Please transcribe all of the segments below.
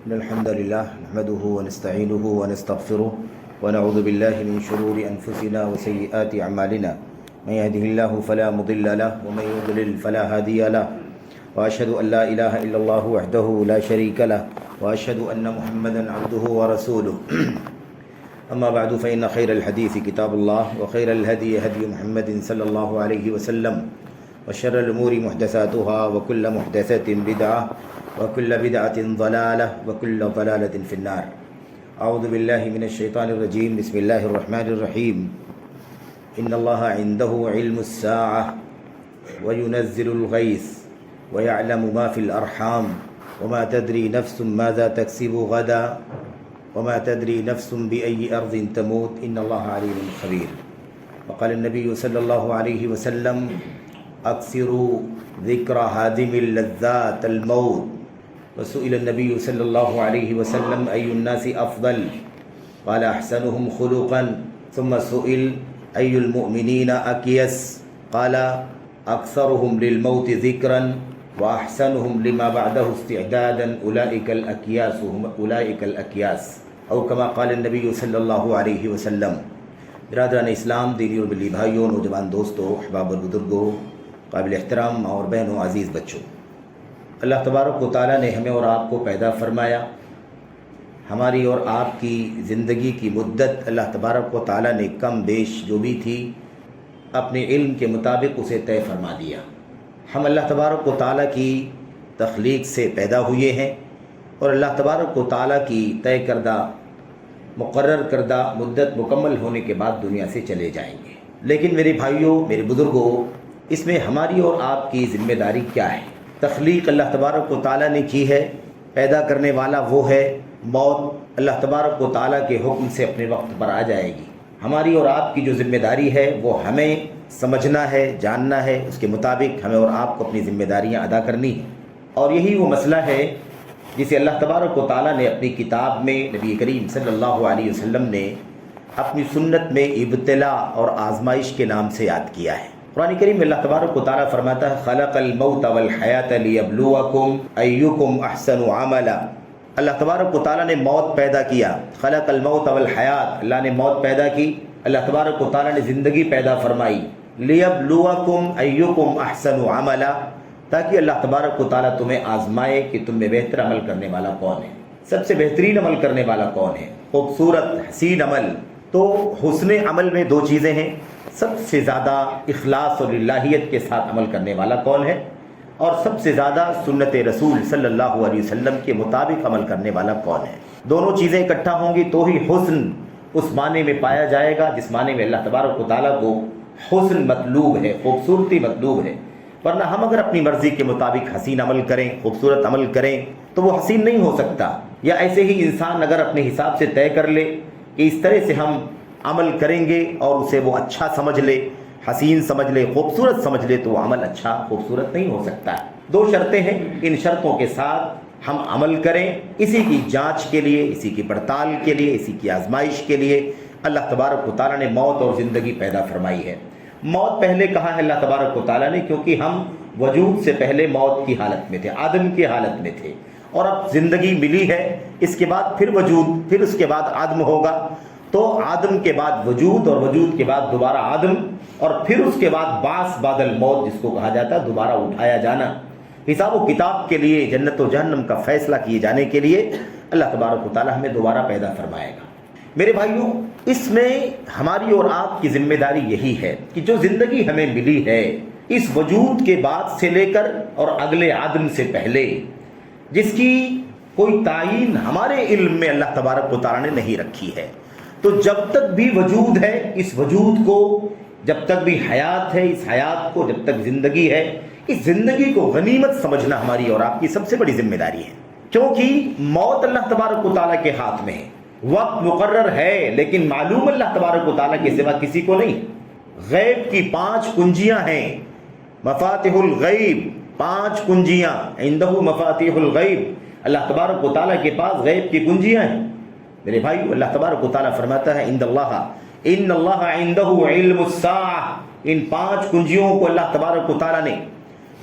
إن الحمد لله نحمده ونستعينه ونستغفره ونعوذ بالله من شرور أنفسنا وسيئات أعمالنا من يهده الله فلا مضل له ومن يضلل فلا هادي له وأشهد أن لا إله إلا الله وحده لا شريك له وأشهد أن محمدا عبده ورسوله أما بعد فإن خير الحديث كتاب الله وخير الهدي هدي محمد صلى الله عليه وسلم وشر الأمور محدثاتها وكل محدثة بدعة وكل بدعة ضلالة وكل ضلالة في النار. أعوذ بالله من الشيطان الرجيم. بسم الله الرحمن الرحيم. إن الله عنده علم الساعة وينزل الغيث ويعلم ما في الأرحام وما تدري نفس ماذا تكسب غدا وما تدري نفس بأي أرض تموت إن الله عليم خبير. وقال النبي صلى الله عليه وسلم أكثروا ذكر هادم اللذات الموت. وسئل النبي صلى الله عليه وسلم أي الناس أفضل؟ قال أحسنهم خلقا. ثم سئل أي المؤمنين أكيس؟ قال أكثرهم للموت ذكرا وأحسنهم لما بعده استعدادا أولئك الأكياس هم أولئك الأكياس أو كما قال النبي صلى الله عليه وسلم. برادران اسلام، دینی اور بلی بھائیوں، نوجوان دوستوں، احباب اور بزرگوں، قابل احترام ماں اور بہنوں، عزیز بچوں، اللہ تبارک و تعالیٰ نے ہمیں اور آپ کو پیدا فرمایا. ہماری اور آپ کی زندگی کی مدت اللہ تبارک و تعالیٰ نے کم بیش جو بھی تھی اپنے علم کے مطابق اسے طے فرما دیا. ہم اللہ تبارک و تعالیٰ کی تخلیق سے پیدا ہوئے ہیں اور اللہ تبارک و تعالیٰ کی طے کردہ مقرر کردہ مدت مکمل ہونے کے بعد دنیا سے چلے جائیں گے. لیکن میرے بھائیوں، میرے بزرگوں، اس میں ہماری اور آپ کی ذمہ داری کیا ہے؟ تخلیق اللہ تبارک و تعالیٰ نے کی ہے، پیدا کرنے والا وہ ہے. موت اللہ تبارک و تعالیٰ کے حکم سے اپنے وقت پر آ جائے گی. ہماری اور آپ کی جو ذمہ داری ہے وہ ہمیں سمجھنا ہے، جاننا ہے، اس کے مطابق ہمیں اور آپ کو اپنی ذمہ داریاں ادا کرنی ہیں. اور یہی وہ مسئلہ ہے جسے اللہ تبارک و تعالیٰ نے اپنی کتاب میں نبی کریم صلی اللہ علیہ وسلم نے اپنی سنت میں ابتلا اور آزمائش کے نام سے یاد کیا ہے. قرآن کریم میں اللہ تبارک و تعالیٰ فرماتا ہے خلق الموت والحیات لیبلوکم ایکم احسن عملا. اللہ تبارک و تعالیٰ نے موت پیدا کیا. خلق الموت والحیات، اللہ نے موت پیدا کی. اللہ تبارک و تعالیٰ نے زندگی پیدا فرمائی. لیبلوکم ایکم احسن عملا، تاکہ اللہ تبارک و تعالیٰ تمہیں آزمائے کہ تم میں بہتر عمل کرنے والا کون ہے، سب سے بہترین عمل کرنے والا کون ہے، خوبصورت حسین عمل. تو حسن عمل میں دو چیزیں ہیں، سب سے زیادہ اخلاص اور للہیت کے ساتھ عمل کرنے والا کون ہے، اور سب سے زیادہ سنت رسول صلی اللہ علیہ وسلم کے مطابق عمل کرنے والا کون ہے. دونوں چیزیں اکٹھا ہوں گی تو ہی حسن اس معنی میں پایا جائے گا جس معنی میں اللہ تبارک و تعالیٰ کو حسن مطلوب ہے، خوبصورتی مطلوب ہے. ورنہ ہم اگر اپنی مرضی کے مطابق حسین عمل کریں، خوبصورت عمل کریں تو وہ حسین نہیں ہو سکتا. یا ایسے ہی انسان اگر اپنے حساب سے طے کر لے کہ اس طرح سے ہم عمل کریں گے اور اسے وہ اچھا سمجھ لے، حسین سمجھ لے، خوبصورت سمجھ لے، تو وہ عمل اچھا خوبصورت نہیں ہو سکتا. دو شرطیں ہیں، ان شرطوں کے ساتھ ہم عمل کریں. اسی کی جانچ کے لیے، اسی کی پڑتال کے لیے، اسی کی آزمائش کے لیے اللہ تبارک و تعالیٰ نے موت اور زندگی پیدا فرمائی ہے. موت پہلے کہا ہے اللہ تبارک و تعالیٰ نے کیونکہ ہم وجود سے پہلے موت کی حالت میں تھے، آدم کی حالت میں تھے، اور اب زندگی ملی ہے، اس کے بعد پھر وجود، پھر اس کے بعد آدم ہوگا. تو آدم کے بعد وجود، اور وجود کے بعد دوبارہ آدم، اور پھر اس کے بعد بعث بعد الموت جس کو کہا جاتا ہے، دوبارہ اٹھایا جانا. حساب و کتاب کے لیے، جنت و جہنم کا فیصلہ کیے جانے کے لیے اللہ تبارک و تعالیٰ ہمیں دوبارہ پیدا فرمائے گا. میرے بھائیوں، اس میں ہماری اور آپ کی ذمہ داری یہی ہے کہ جو زندگی ہمیں ملی ہے اس وجود کے بعد سے لے کر اور اگلے آدم سے پہلے، جس کی کوئی تعین ہمارے علم میں اللہ تبارک و تعالیٰ نے نہیں رکھی ہے، تو جب تک بھی وجود ہے، اس وجود کو، جب تک بھی حیات ہے، اس حیات کو، جب تک زندگی ہے، اس زندگی کو غنیمت سمجھنا ہماری اور آپ کی سب سے بڑی ذمہ داری ہے. کیونکہ موت اللہ تبارک و تعالیٰ کے ہاتھ میں ہے، وقت مقرر ہے لیکن معلوم اللہ تبارک و تعالیٰ کے سوا کسی کو نہیں. غیب کی 5 کنجیاں ہیں، مفاتیح الغیب، 5 کنجیاں، عندہ مفاتیح الغیب، اللہ تبارک و تعالیٰ کے پاس غیب کی کنجیاں ہیں. میرے بھائی، اللہ تبارک و تعالیٰ فرماتا ہے ان اللہ عنده علم الساعہ. ان 5 کنجیوں کو اللہ تبارک و تعالیٰ نے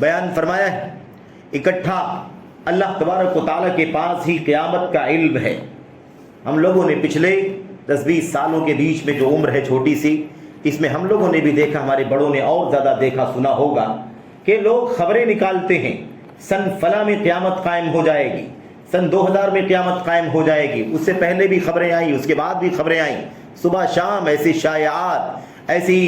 بیان فرمایا ہے. اکٹھا اللہ تبارک و تعالیٰ کے پاس ہی قیامت کا علم ہے۔ ہم لوگوں نے پچھلے 10-20 سالوں کے بیچ میں جو عمر ہے چھوٹی سی، اس میں ہم لوگوں نے بھی دیکھا، ہمارے بڑوں نے اور زیادہ دیکھا سنا ہوگا کہ لوگ خبریں نکالتے ہیں، سن فلاں میں قیامت قائم ہو جائے گی، سن 2000 میں قیامت قائم ہو جائے گی، اس سے پہلے بھی خبریں آئیں، اس کے بعد بھی خبریں آئیں، صبح شام ایسی شائعات، ایسی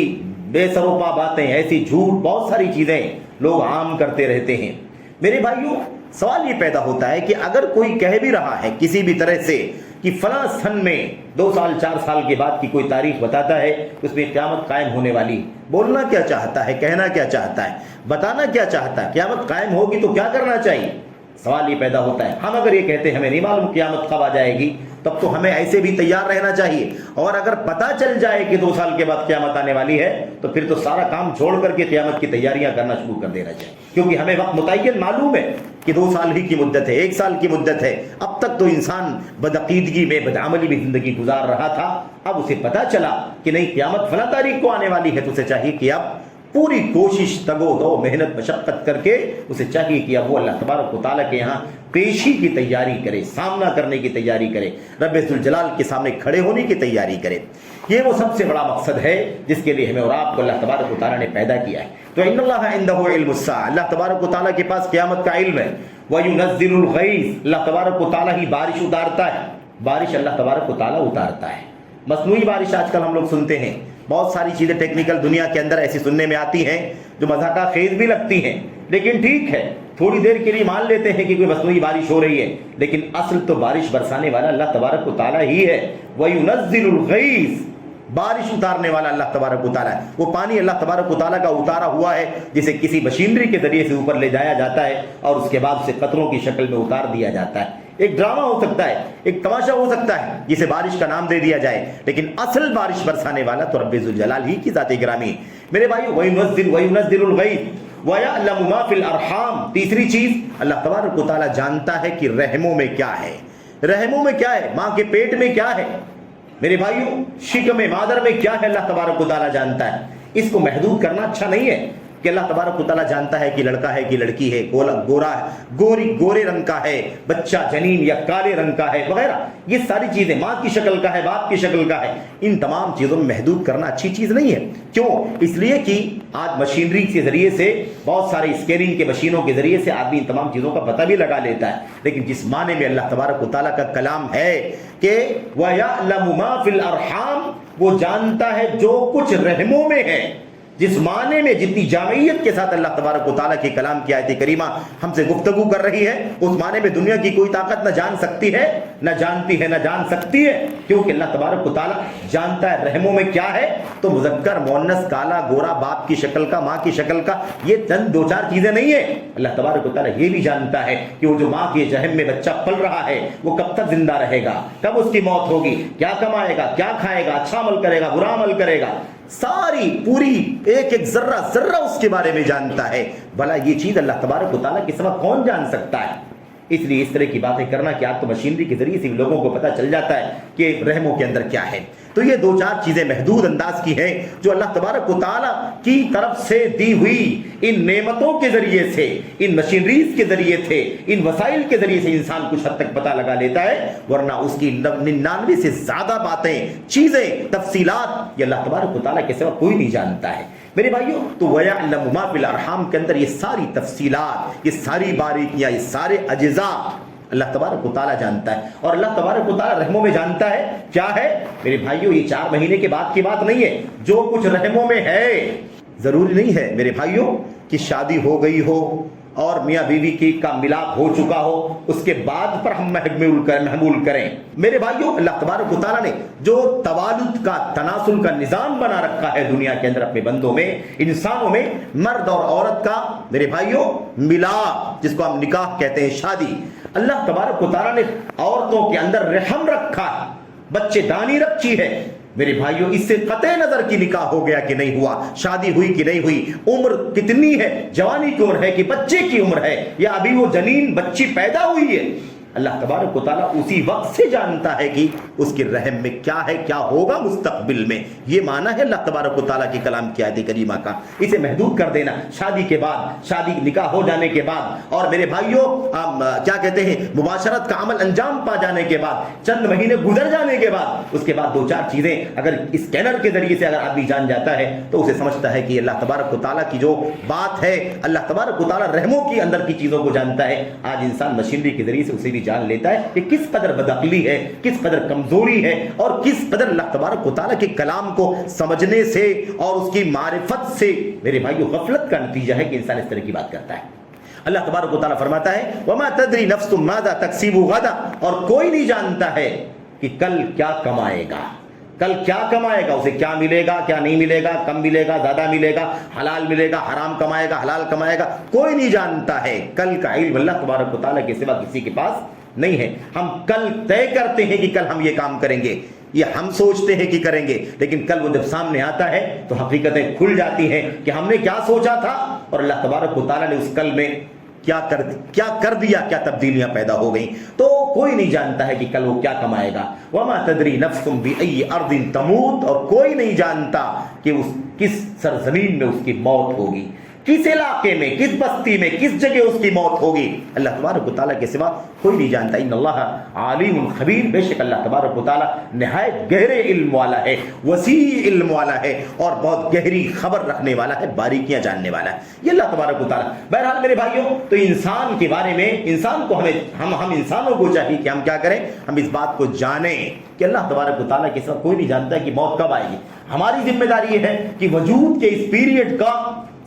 بے سروپا باتیں، ایسی جھوٹ، بہت ساری چیزیں لوگ عام کرتے رہتے ہیں۔ میرے بھائیوں، سوال یہ پیدا ہوتا ہے کہ اگر کوئی کہہ بھی رہا ہے کسی بھی طرح سے کہ فلاں سن میں 2 سال 4 سال کے بعد کی کوئی تاریخ بتاتا ہے، اس میں قیامت قائم ہونے والی، بولنا کیا چاہتا ہے، کہنا کیا چاہتا ہے، بتانا کیا چاہتا ہے؟ قیامت قائم ہوگی تو کیا کرنا چاہیے؟ سوال یہ پیدا ہوتا ہے۔ ہم اگر یہ کہتے ہیں ہمیں نہیں معلوم قیامت کب آ جائے گی، تب تو ہمیں ایسے بھی تیار رہنا چاہیے، اور اگر پتہ چل جائے کہ 2 سال کے بعد قیامت آنے والی ہے تو پھر تو سارا کام چھوڑ کر کے قیامت کی تیاریاں کرنا شروع کر دینا چاہیے، کیونکہ ہمیں وقت متعین معلوم ہے کہ 2 سال ہی کی مدت ہے، 1 سال کی مدت ہے۔ اب تک تو انسان بدعقیدگی میں، بدعملی میں زندگی گزار رہا تھا، اب اسے پتہ چلا کہ نہیں قیامت فلاں تاریخ کو آنے والی ہے، تو اسے چاہیے کہ اب پوری کوشش، تگ و دو، محنت مشقت کر کے اسے چاہیے کہ اب وہ اللہ تبارک و تعالیٰ کے یہاں پیشی کی تیاری کرے، سامنا کرنے کی تیاری کرے، رب ذوالجلال کے سامنے کھڑے ہونے کی تیاری کرے۔ یہ وہ سب سے بڑا مقصد ہے جس کے لیے ہمیں اور آپ کو اللہ تبارک و تعالیٰ نے پیدا کیا ہے۔ تو ان اللہ عندہ علم الساعہ، اللہ تبارک و تعالیٰ کے پاس قیامت کا علم ہے۔ وَيُنَزِّلُ الْغَيْثَ، اللہ تبارک و تعالیٰ ہی بارش اتارتا ہے، بارش اللہ تبارک و تعالیٰ اتارتا ہے۔ مصنوعی بارش آج کل ہم لوگ سنتے ہیں، بہت ساری چیزیں ٹیکنیکل دنیا کے اندر ایسی سننے میں آتی ہیں جو مضحکہ خیز بھی لگتی ہیں، لیکن ٹھیک ہے، تھوڑی دیر کے لیے مان لیتے ہیں کہ کوئی مصنوعی بارش ہو رہی ہے، لیکن اصل تو بارش برسانے والا اللہ تبارک و تعالیٰ ہی ہے۔ وَيُنَزِّلُ الْغَيْثَ، بارش اتارنے والا اللہ تبارک و تعالیٰ ہے۔ وہ پانی اللہ تبارک و تعالیٰ کا اتارا ہوا ہے جسے کسی مشینری کے ذریعے سے اوپر لے جایا جاتا ہے اور اس کے بعد اسے قطروں کی شکل میں اتار دیا جاتا ہے۔ ایک ڈرامہ ہو سکتا ہے، ایک تماشا ہو سکتا ہے جسے بارش کا نام دے دیا جائے، لیکن اصل بارش برسانے والا تو رب ذوالجلال ہی کی ذات گرامی۔ میرے بھائیو، وَيُنَزِّلُ الْغَيْثَ وَيَعْلَمُ مَا فِي الْأَرْحَامِ، تیسری چیز اللہ تبارک و تعالیٰ جانتا ہے کہ رحموں میں کیا ہے، رحموں میں کیا ہے، ماں کے پیٹ میں کیا ہے۔ میرے بھائیو، شکم مادر میں کیا ہے اللہ تبارک و تعالیٰ جانتا ہے۔ اس کو محدود کرنا اچھا نہیں ہے کہ اللہ تبارک و تعالیٰ جانتا ہے کہ لڑکا ہے کہ لڑکی ہے، گورا ہے، گورے رنگ کا ہے بچہ، جنین یا کالے رنگ کا ہے وغیرہ، یہ ساری چیزیں ماں کی شکل کا ہے، باپ کی شکل کا ہے، ان تمام چیزوں میں محدود کرنا اچھی چیز نہیں ہے۔ کیوں؟ اس لیے کہ آج مشینری کے ذریعے سے، بہت سارے اسکیننگ کے مشینوں کے ذریعے سے آدمی ان تمام چیزوں کا پتہ بھی لگا لیتا ہے، لیکن جس معنی میں اللہ تبارک و تعالیٰ کا کلام ہے کہ وَيَعْلَمُ مَا فِي الْأَرْحَامِ، وہ جانتا ہے جو کچھ رحموں میں ہے، جس معنی میں، جتنی جامعیت کے ساتھ اللہ تبارک و تعالیٰ کے کلام کی آیت کریمہ ہم سے گفتگو کر رہی ہے، اس معنی میں دنیا کی کوئی طاقت نہ جان سکتی ہے، نہ جانتی ہے، نہ جان سکتی ہے، کیونکہ اللہ تبارک و تعالیٰ جانتا ہے رحموں میں کیا ہے۔ تو مذکر، مؤنث، کالا، گورا، باپ کی شکل کا، ماں کی شکل کا، یہ چند 2-4 چیزیں نہیں ہیں۔ اللہ تبارک و تعالیٰ یہ بھی جانتا ہے کہ وہ جو ماں کے رحم میں بچہ پل رہا ہے وہ کب تک زندہ رہے گا، کب اس کی موت ہوگی، کیا کمائے گا، کیا کھائے گا، اچھا عمل کرے گا، برا عمل کرے گا، ساری پوری ایک ایک ذرہ ذرہ اس کے بارے میں جانتا ہے۔ بھلا یہ چیز اللہ تبارک و تعالیٰ کے سوا کون جان سکتا ہے؟ اس لیے اس طرح کی باتیں کرنا کہ آپ تو مشینری کے ذریعے سے لوگوں کو پتہ چل جاتا ہے کہ رحموں کے اندر کیا ہے۔ تو یہ 2-4 چیزیں محدود انداز کی ہیں جو اللہ تبارک و تعالیٰ کی طرف سے دی ہوئی ان نعمتوں کے ذریعے سے، ان مشینریز کے ذریعے سے، ان وسائل کے ذریعے سے انسان کچھ حد تک پتہ لگا لیتا ہے، ورنہ اس کی 99 سے زیادہ باتیں، چیزیں، تفصیلات یہ اللہ تبارک و تعالیٰ کے سوا کوئی نہیں جانتا ہے۔ میرے بھائیوں، تو وَيَعْلَمُ مَا فِي الْأَرْحَامِ کے اندر یہ ساری تفصیلات، یہ ساری باریکیاں، یہ سارے اجزاء اللہ تبارک و تعالیٰ جانتا ہے۔ اور اللہ تبارک و تعالیٰ رحموں میں جانتا ہے کیا ہے؟ میرے بھائیوں، یہ 4 مہینے کے بعد کی بات نہیں ہے، جو کچھ رحموں میں ہے۔ ضروری نہیں ہے میرے بھائیوں کہ شادی ہو گئی ہو اور میاں بیوی کی کا ملاپ ہو چکا ہو اس کے بعد پر ہم محمول کریں۔ میرے بھائیوں، اللہ تبارک و تعالیٰ نے جو توالد کا، تناسل کا نظام بنا رکھا ہے دنیا کے اندر اپنے بندوں میں، انسانوں میں، مرد اور عورت کا، میرے بھائیوں، ملاپ، جس کو ہم نکاح کہتے ہیں، شادی، اللہ تبارک و تعالیٰ نے عورتوں کے اندر رحم رکھا ہے، بچے دانی رکھی ہے۔ میرے بھائیوں، اس سے قطع نظر کی نکاح ہو گیا کہ نہیں ہوا، شادی ہوئی کہ نہیں ہوئی، عمر کتنی ہے، جوانی کی عمر ہے کہ بچے کی عمر ہے، یا ابھی وہ جنین بچی پیدا ہوئی ہے، اللہ تبارک و تعالیٰ اسی وقت سے جانتا ہے کہ اس کے رحم میں کیا ہے، کیا ہوگا مستقبل میں. یہ معنی ہے اللہ تبارک و تعالیٰ کے کلام کی آیت کریمہ کا. اسے محدود کر دینا شادی کے بعد، شادی نکاح ہو جانے کے بعد، اور میرے بھائیوں کیا کہتے ہیں مباشرت کا عمل انجام پا جانے کے بعد، چند مہینے گزر جانے کے بعد، اس کے بعد دو چار چیزیں اگر اسکینر کے ذریعے سے اگر آدمی جان جاتا ہے تو اسے سمجھتا ہے کہ اللہ تبارک و تعالیٰ کی جو بات ہے، اللہ تبارک و تعالیٰ رحموں کی اندر کی چیزوں کو جانتا ہے. آج انسان مشینری کے ذریعے سے اسے بھی جان لیتا ہے کہ کس قدر بدعقلی ہے، کس قدر کمزوری ہے، اور کس قدر اللہ تبارک و تعالیٰ کے کلام کو سمجھنے سے اور اس کی معرفت سے میرے بھائیو غفلت کا نتیجہ ہے کہ انسان اس طرح کی بات کرتا ہے. اللہ تبارک و تعالیٰ فرماتا ہے وَمَا تَدْرِي نَفْسٌ مَاذَا تَكْسِبُ غَدًا، اور کوئی نہیں جانتا ہے کہ کل کیا کمائے گا، کل کیا کمائے گا، اسے کیا ملے گا، کیا نہیں ملے گا، کم ملے گا، زیادہ ملے گا، حلال ملے گا، حرام کمائے گا، حلال کمائے گا. کوئی نہیں جانتا ہے. کل کا علم اللہ تبارک و تعالیٰ کے سوا کسی کے پاس نہیں ہے. ہم کل طے کرتے ہیں کہ کل ہم یہ کام کریں گے، یہ ہم سوچتے ہیں کہ کریں گے، لیکن کل وہ جب سامنے آتا ہے تو حقیقتیں کھل جاتی ہیں کہ ہم نے کیا سوچا تھا اور اللہ تبارک و تعالیٰ نے اس کل میں کیا کر دیا، کیا تبدیلیاں پیدا ہو گئیں. تو کوئی نہیں جانتا ہے کہ کل وہ کیا کمائے گا. وَمَا تَدْرِي نَفْسٌ بِأَيِّ أَرْضٍ تَمُوتُ، اور کوئی نہیں جانتا کہ اس کس سرزمین میں اس کی موت ہوگی، کس علاقے میں، کس بستی میں، کس جگہ اس کی موت ہوگی. اللہ تبارک و تعالیٰ کے سوا کوئی نہیں جانتا. ان اللہ عالم خبیر، بے شک اللہ تبارک و تعالیٰ نہایت گہرے علم والا ہے، وسیع علم والا ہے، اور بہت گہری خبر رکھنے والا ہے، باریکیاں جاننے والا ہے. یہ اللہ تبارک و تعالیٰ. بہرحال میرے بھائیوں، تو انسان کے بارے میں انسان کو ہم انسانوں کو چاہیے کہ ہم کیا کریں، ہم اس بات کو جانیں کہ اللہ تبارک و تعالیٰ کے سوا کوئی نہیں جانتا کہ موت کب آئے گی. ہماری ذمہ داری یہ ہے کہ وجود کے اس پیریڈ کا،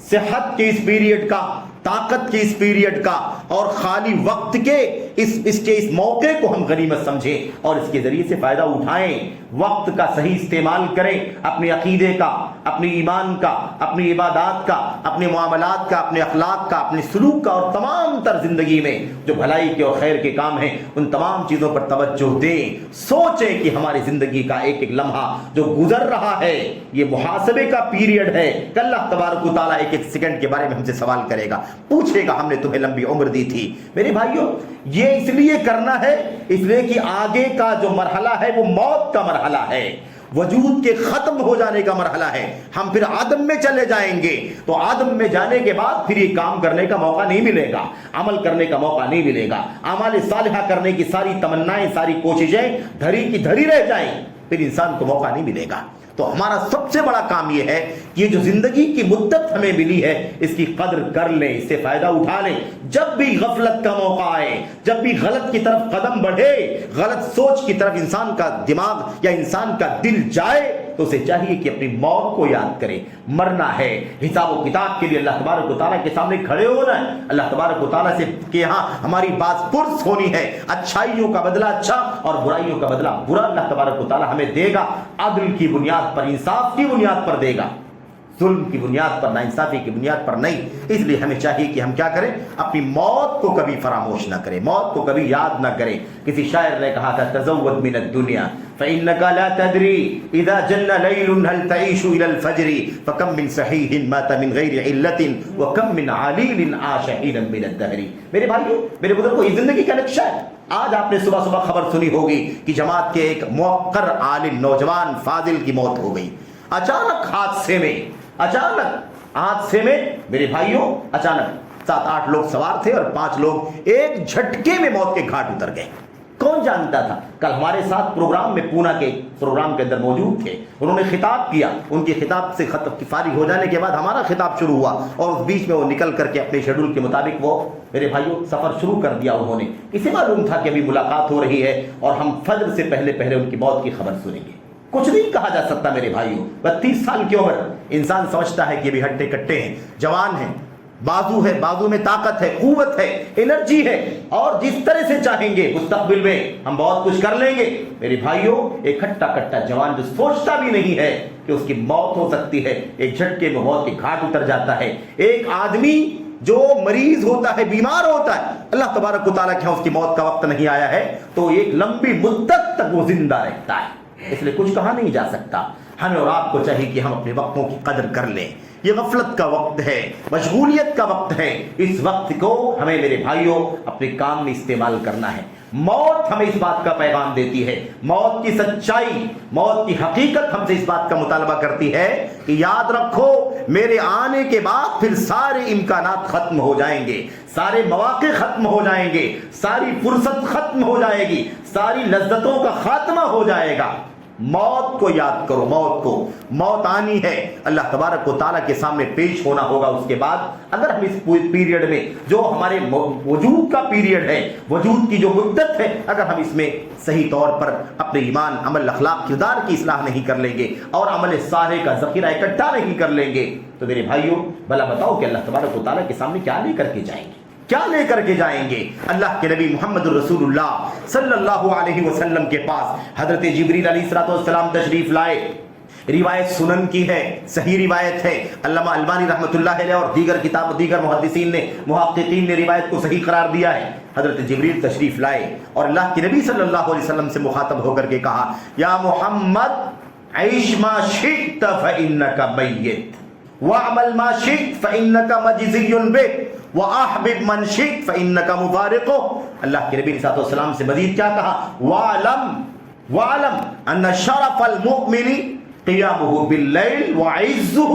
صحت کے اس پیریڈ کا، طاقت کے اس پیریڈ کا، اور خالی وقت کے اس موقع کو ہم غنیمت سمجھیں اور اس کے ذریعے سے فائدہ اٹھائیں. وقت کا صحیح استعمال کریں، اپنے عقیدے کا، اپنے ایمان کا، اپنی عبادات کا، اپنے معاملات کا، اپنے اخلاق کا، اپنے سلوک کا، اور تمام تر زندگی میں جو بھلائی کے اور خیر کے کام ہیں ان تمام چیزوں پر توجہ دیں. سوچیں کہ ہماری زندگی کا ایک ایک لمحہ جو گزر رہا ہے یہ محاسبے کا پیریڈ ہے. کل اللہ تبارک و تعالیٰ ایک ایک سیکنڈ کے بارے میں ہم سے سوال کرے گا، پوچھے گا ہم نے تمہیں لمبی عمر دی تھی. میرے بھائیوں، یہ اس لیے کرنا ہے، اس لیے کہ آگے کا جو مرحلہ ہے وہ موت کا مرحلہ ہے، وجود کے ختم ہو جانے کا مرحلہ ہے. ہم پھر عدم میں چلے جائیں گے، تو عدم میں جانے کے بعد پھر یہ کام کرنے کا موقع نہیں ملے گا، عمل کرنے کا موقع نہیں ملے گا. اعمال صالحہ کرنے کی ساری تمنائیں، ساری کوششیں دھری کی دھری رہ جائیں، پھر انسان کو موقع نہیں ملے گا. تو ہمارا سب سے بڑا کام یہ ہے کہ یہ جو زندگی کی مدت ہمیں ملی ہے اس کی قدر کر لیں، اس سے فائدہ اٹھا لیں. جب بھی غفلت کا موقع آئے، جب بھی غلط کی طرف قدم بڑھے، غلط سوچ کی طرف انسان کا دماغ یا انسان کا دل جائے، تو اسے چاہیے کہ اپنی موت کو یاد کرے. مرنا ہے، حساب و کتاب کے لیے اللہ تبارک و تعالیٰ کے سامنے کھڑے ہونا ہے. اللہ تبارک و تعالیٰ سے کہ یہاں ہماری بات پرس ہونی ہے. اچھائیوں کا بدلہ اچھا اور برائیوں کا بدلہ برا اللہ تبارک و تعالیٰ ہمیں دے گا. عدل کی بنیاد پر، انصاف کی بنیاد پر دے گا، ظلم کی بنیاد پر، ناانصافی کی بنیاد پر نہیں. اس لیے ہمیں چاہیے کہ ہم کیا کریں، اپنی موت کو کبھی فراموش نہ کریں، موت کو کبھی یاد نہ کریں. کسی شاعر نے کہا تھا تزود من الدنیا فإنك لا تدري إذا جن ليل هل تعيش إلى الفجر فكم من صحيح مات من غير علة وكم من عليل عاش حينا من الدهر. میرے بھائیو، میرے بزرگوں، یہ زندگی کا نقشہ ہے. آج آپ نے صبح صبح خبر سنی ہوگی کہ جماعت کے ایک موقر عالم نوجوان فاضل کی موت ہو گئی اچانک حادثے میں. میرے بھائیوں، اچانک 7-8 لوگ سوار تھے اور 5 لوگ ایک جھٹکے میں موت کے گھاٹ اتر گئے. کون جانتا تھا؟ کل ہمارے ساتھ پروگرام میں، پونا کے پروگرام کے اندر موجود تھے. انہوں نے خطاب کیا، ان کے خطاب سے فارغ ہو جانے کے بعد ہمارا خطاب شروع ہوا، اور اس بیچ میں وہ نکل کر کے اپنے شیڈول کے مطابق وہ میرے بھائیوں سفر شروع کر دیا. انہوں نے، اسے معلوم تھا کہ ابھی ملاقات ہو رہی ہے اور ہم فجر سے پہلے ان کی موت کی خبر سنیں گے. کچھ نہیں کہا جا سکتا میرے بھائیوں. 32 سال کی عمر، انسان سمجھتا ہے کہ ابھی ہٹے کٹے ہیں، جوان ہیں، بازو ہے، بازو میں طاقت ہے، قوت ہے، انرجی ہے، اور جس طرح سے چاہیں گے مستقبل میں ہم بہت کچھ کر لیں گے. میرے بھائیوں، ایک ہٹا کٹا جوان جو سوچتا بھی نہیں ہے کہ اس کی موت ہو سکتی ہے، ایک جھٹکے میں موت کے گھاٹ اتر جاتا ہے. ایک آدمی جو مریض ہوتا ہے، بیمار ہوتا ہے، اللہ تبارک و تعالیٰ کے ہاں اس کی موت کا وقت نہیں آیا ہے تو ایک لمبی مدت تک وہ زندہ رہتا ہے. اس لیے کچھ کہا نہیں جا سکتا. ہمیں اور آپ کو چاہیے کہ ہم اپنے وقتوں کی قدر کر لیں. یہ غفلت کا وقت ہے، مشغولیت کا وقت ہے. اس وقت کو ہمیں میرے بھائیوں اپنے کام میں استعمال کرنا ہے. موت ہمیں اس بات کا پیغام دیتی ہے، موت کی سچائی، موت کی حقیقت ہم سے اس بات کا مطالبہ کرتی ہے کہ یاد رکھو میرے آنے کے بعد پھر سارے امکانات ختم ہو جائیں گے، سارے مواقع ختم ہو جائیں گے، ساری فرصت ختم ہو جائے گی، ساری لذتوں کا خاتمہ ہو جائے گا. موت کو یاد کرو، موت کو، موت آنی ہے، اللہ تبارک و تعالیٰ کے سامنے پیش ہونا ہوگا. اس کے بعد اگر ہم اس پیریڈ میں جو ہمارے وجود کا پیریڈ ہے، وجود کی جو مدت ہے، اگر ہم اس میں صحیح طور پر اپنے ایمان، عمل، اخلاق، کردار کی اصلاح نہیں کر لیں گے اور عمل صالح کا ذخیرہ اکٹھا نہیں کر لیں گے تو میرے بھائیوں بھلا بتاؤ کہ اللہ تبارک و تعالیٰ کے سامنے کیا لے کر کے جائیں گے؟ کیا لے کر کے جائیں گے؟ اللہ کے نبی محمد الرسول اللہ صلی اللہ علیہ وسلم کے پاس حضرت جبریل علیہ السلام تشریف لائے. روایت سنن کی ہے، صحیح روایت ہے. علامہ البانی رحمۃ اللہ علیہ اور دیگر محدثین نے، محققین نے روایت کو صحیح قرار دیا ہے. حضرت جبریل تشریف لائے اور اللہ کے نبی صلی اللہ علیہ وسلم سے مخاطب ہو کر کے کہا یا محمد عیش ما شئت فإنک میت واعمل ما شئت فإنک مجزی بہ وَأَحْبِبْ مَنْ شِئْتَ فَإِنَّكَ مُفَارِقُهُ. اللہ کے نبی صلی اللہ علیہ وسلم سے مزید کیا کہا؟ وَعْلَمْ أَنَّ شَرَفَ الْمُؤْمِنِ قِيَامُهُ بِاللَّيْلِ وَعِزُّهُ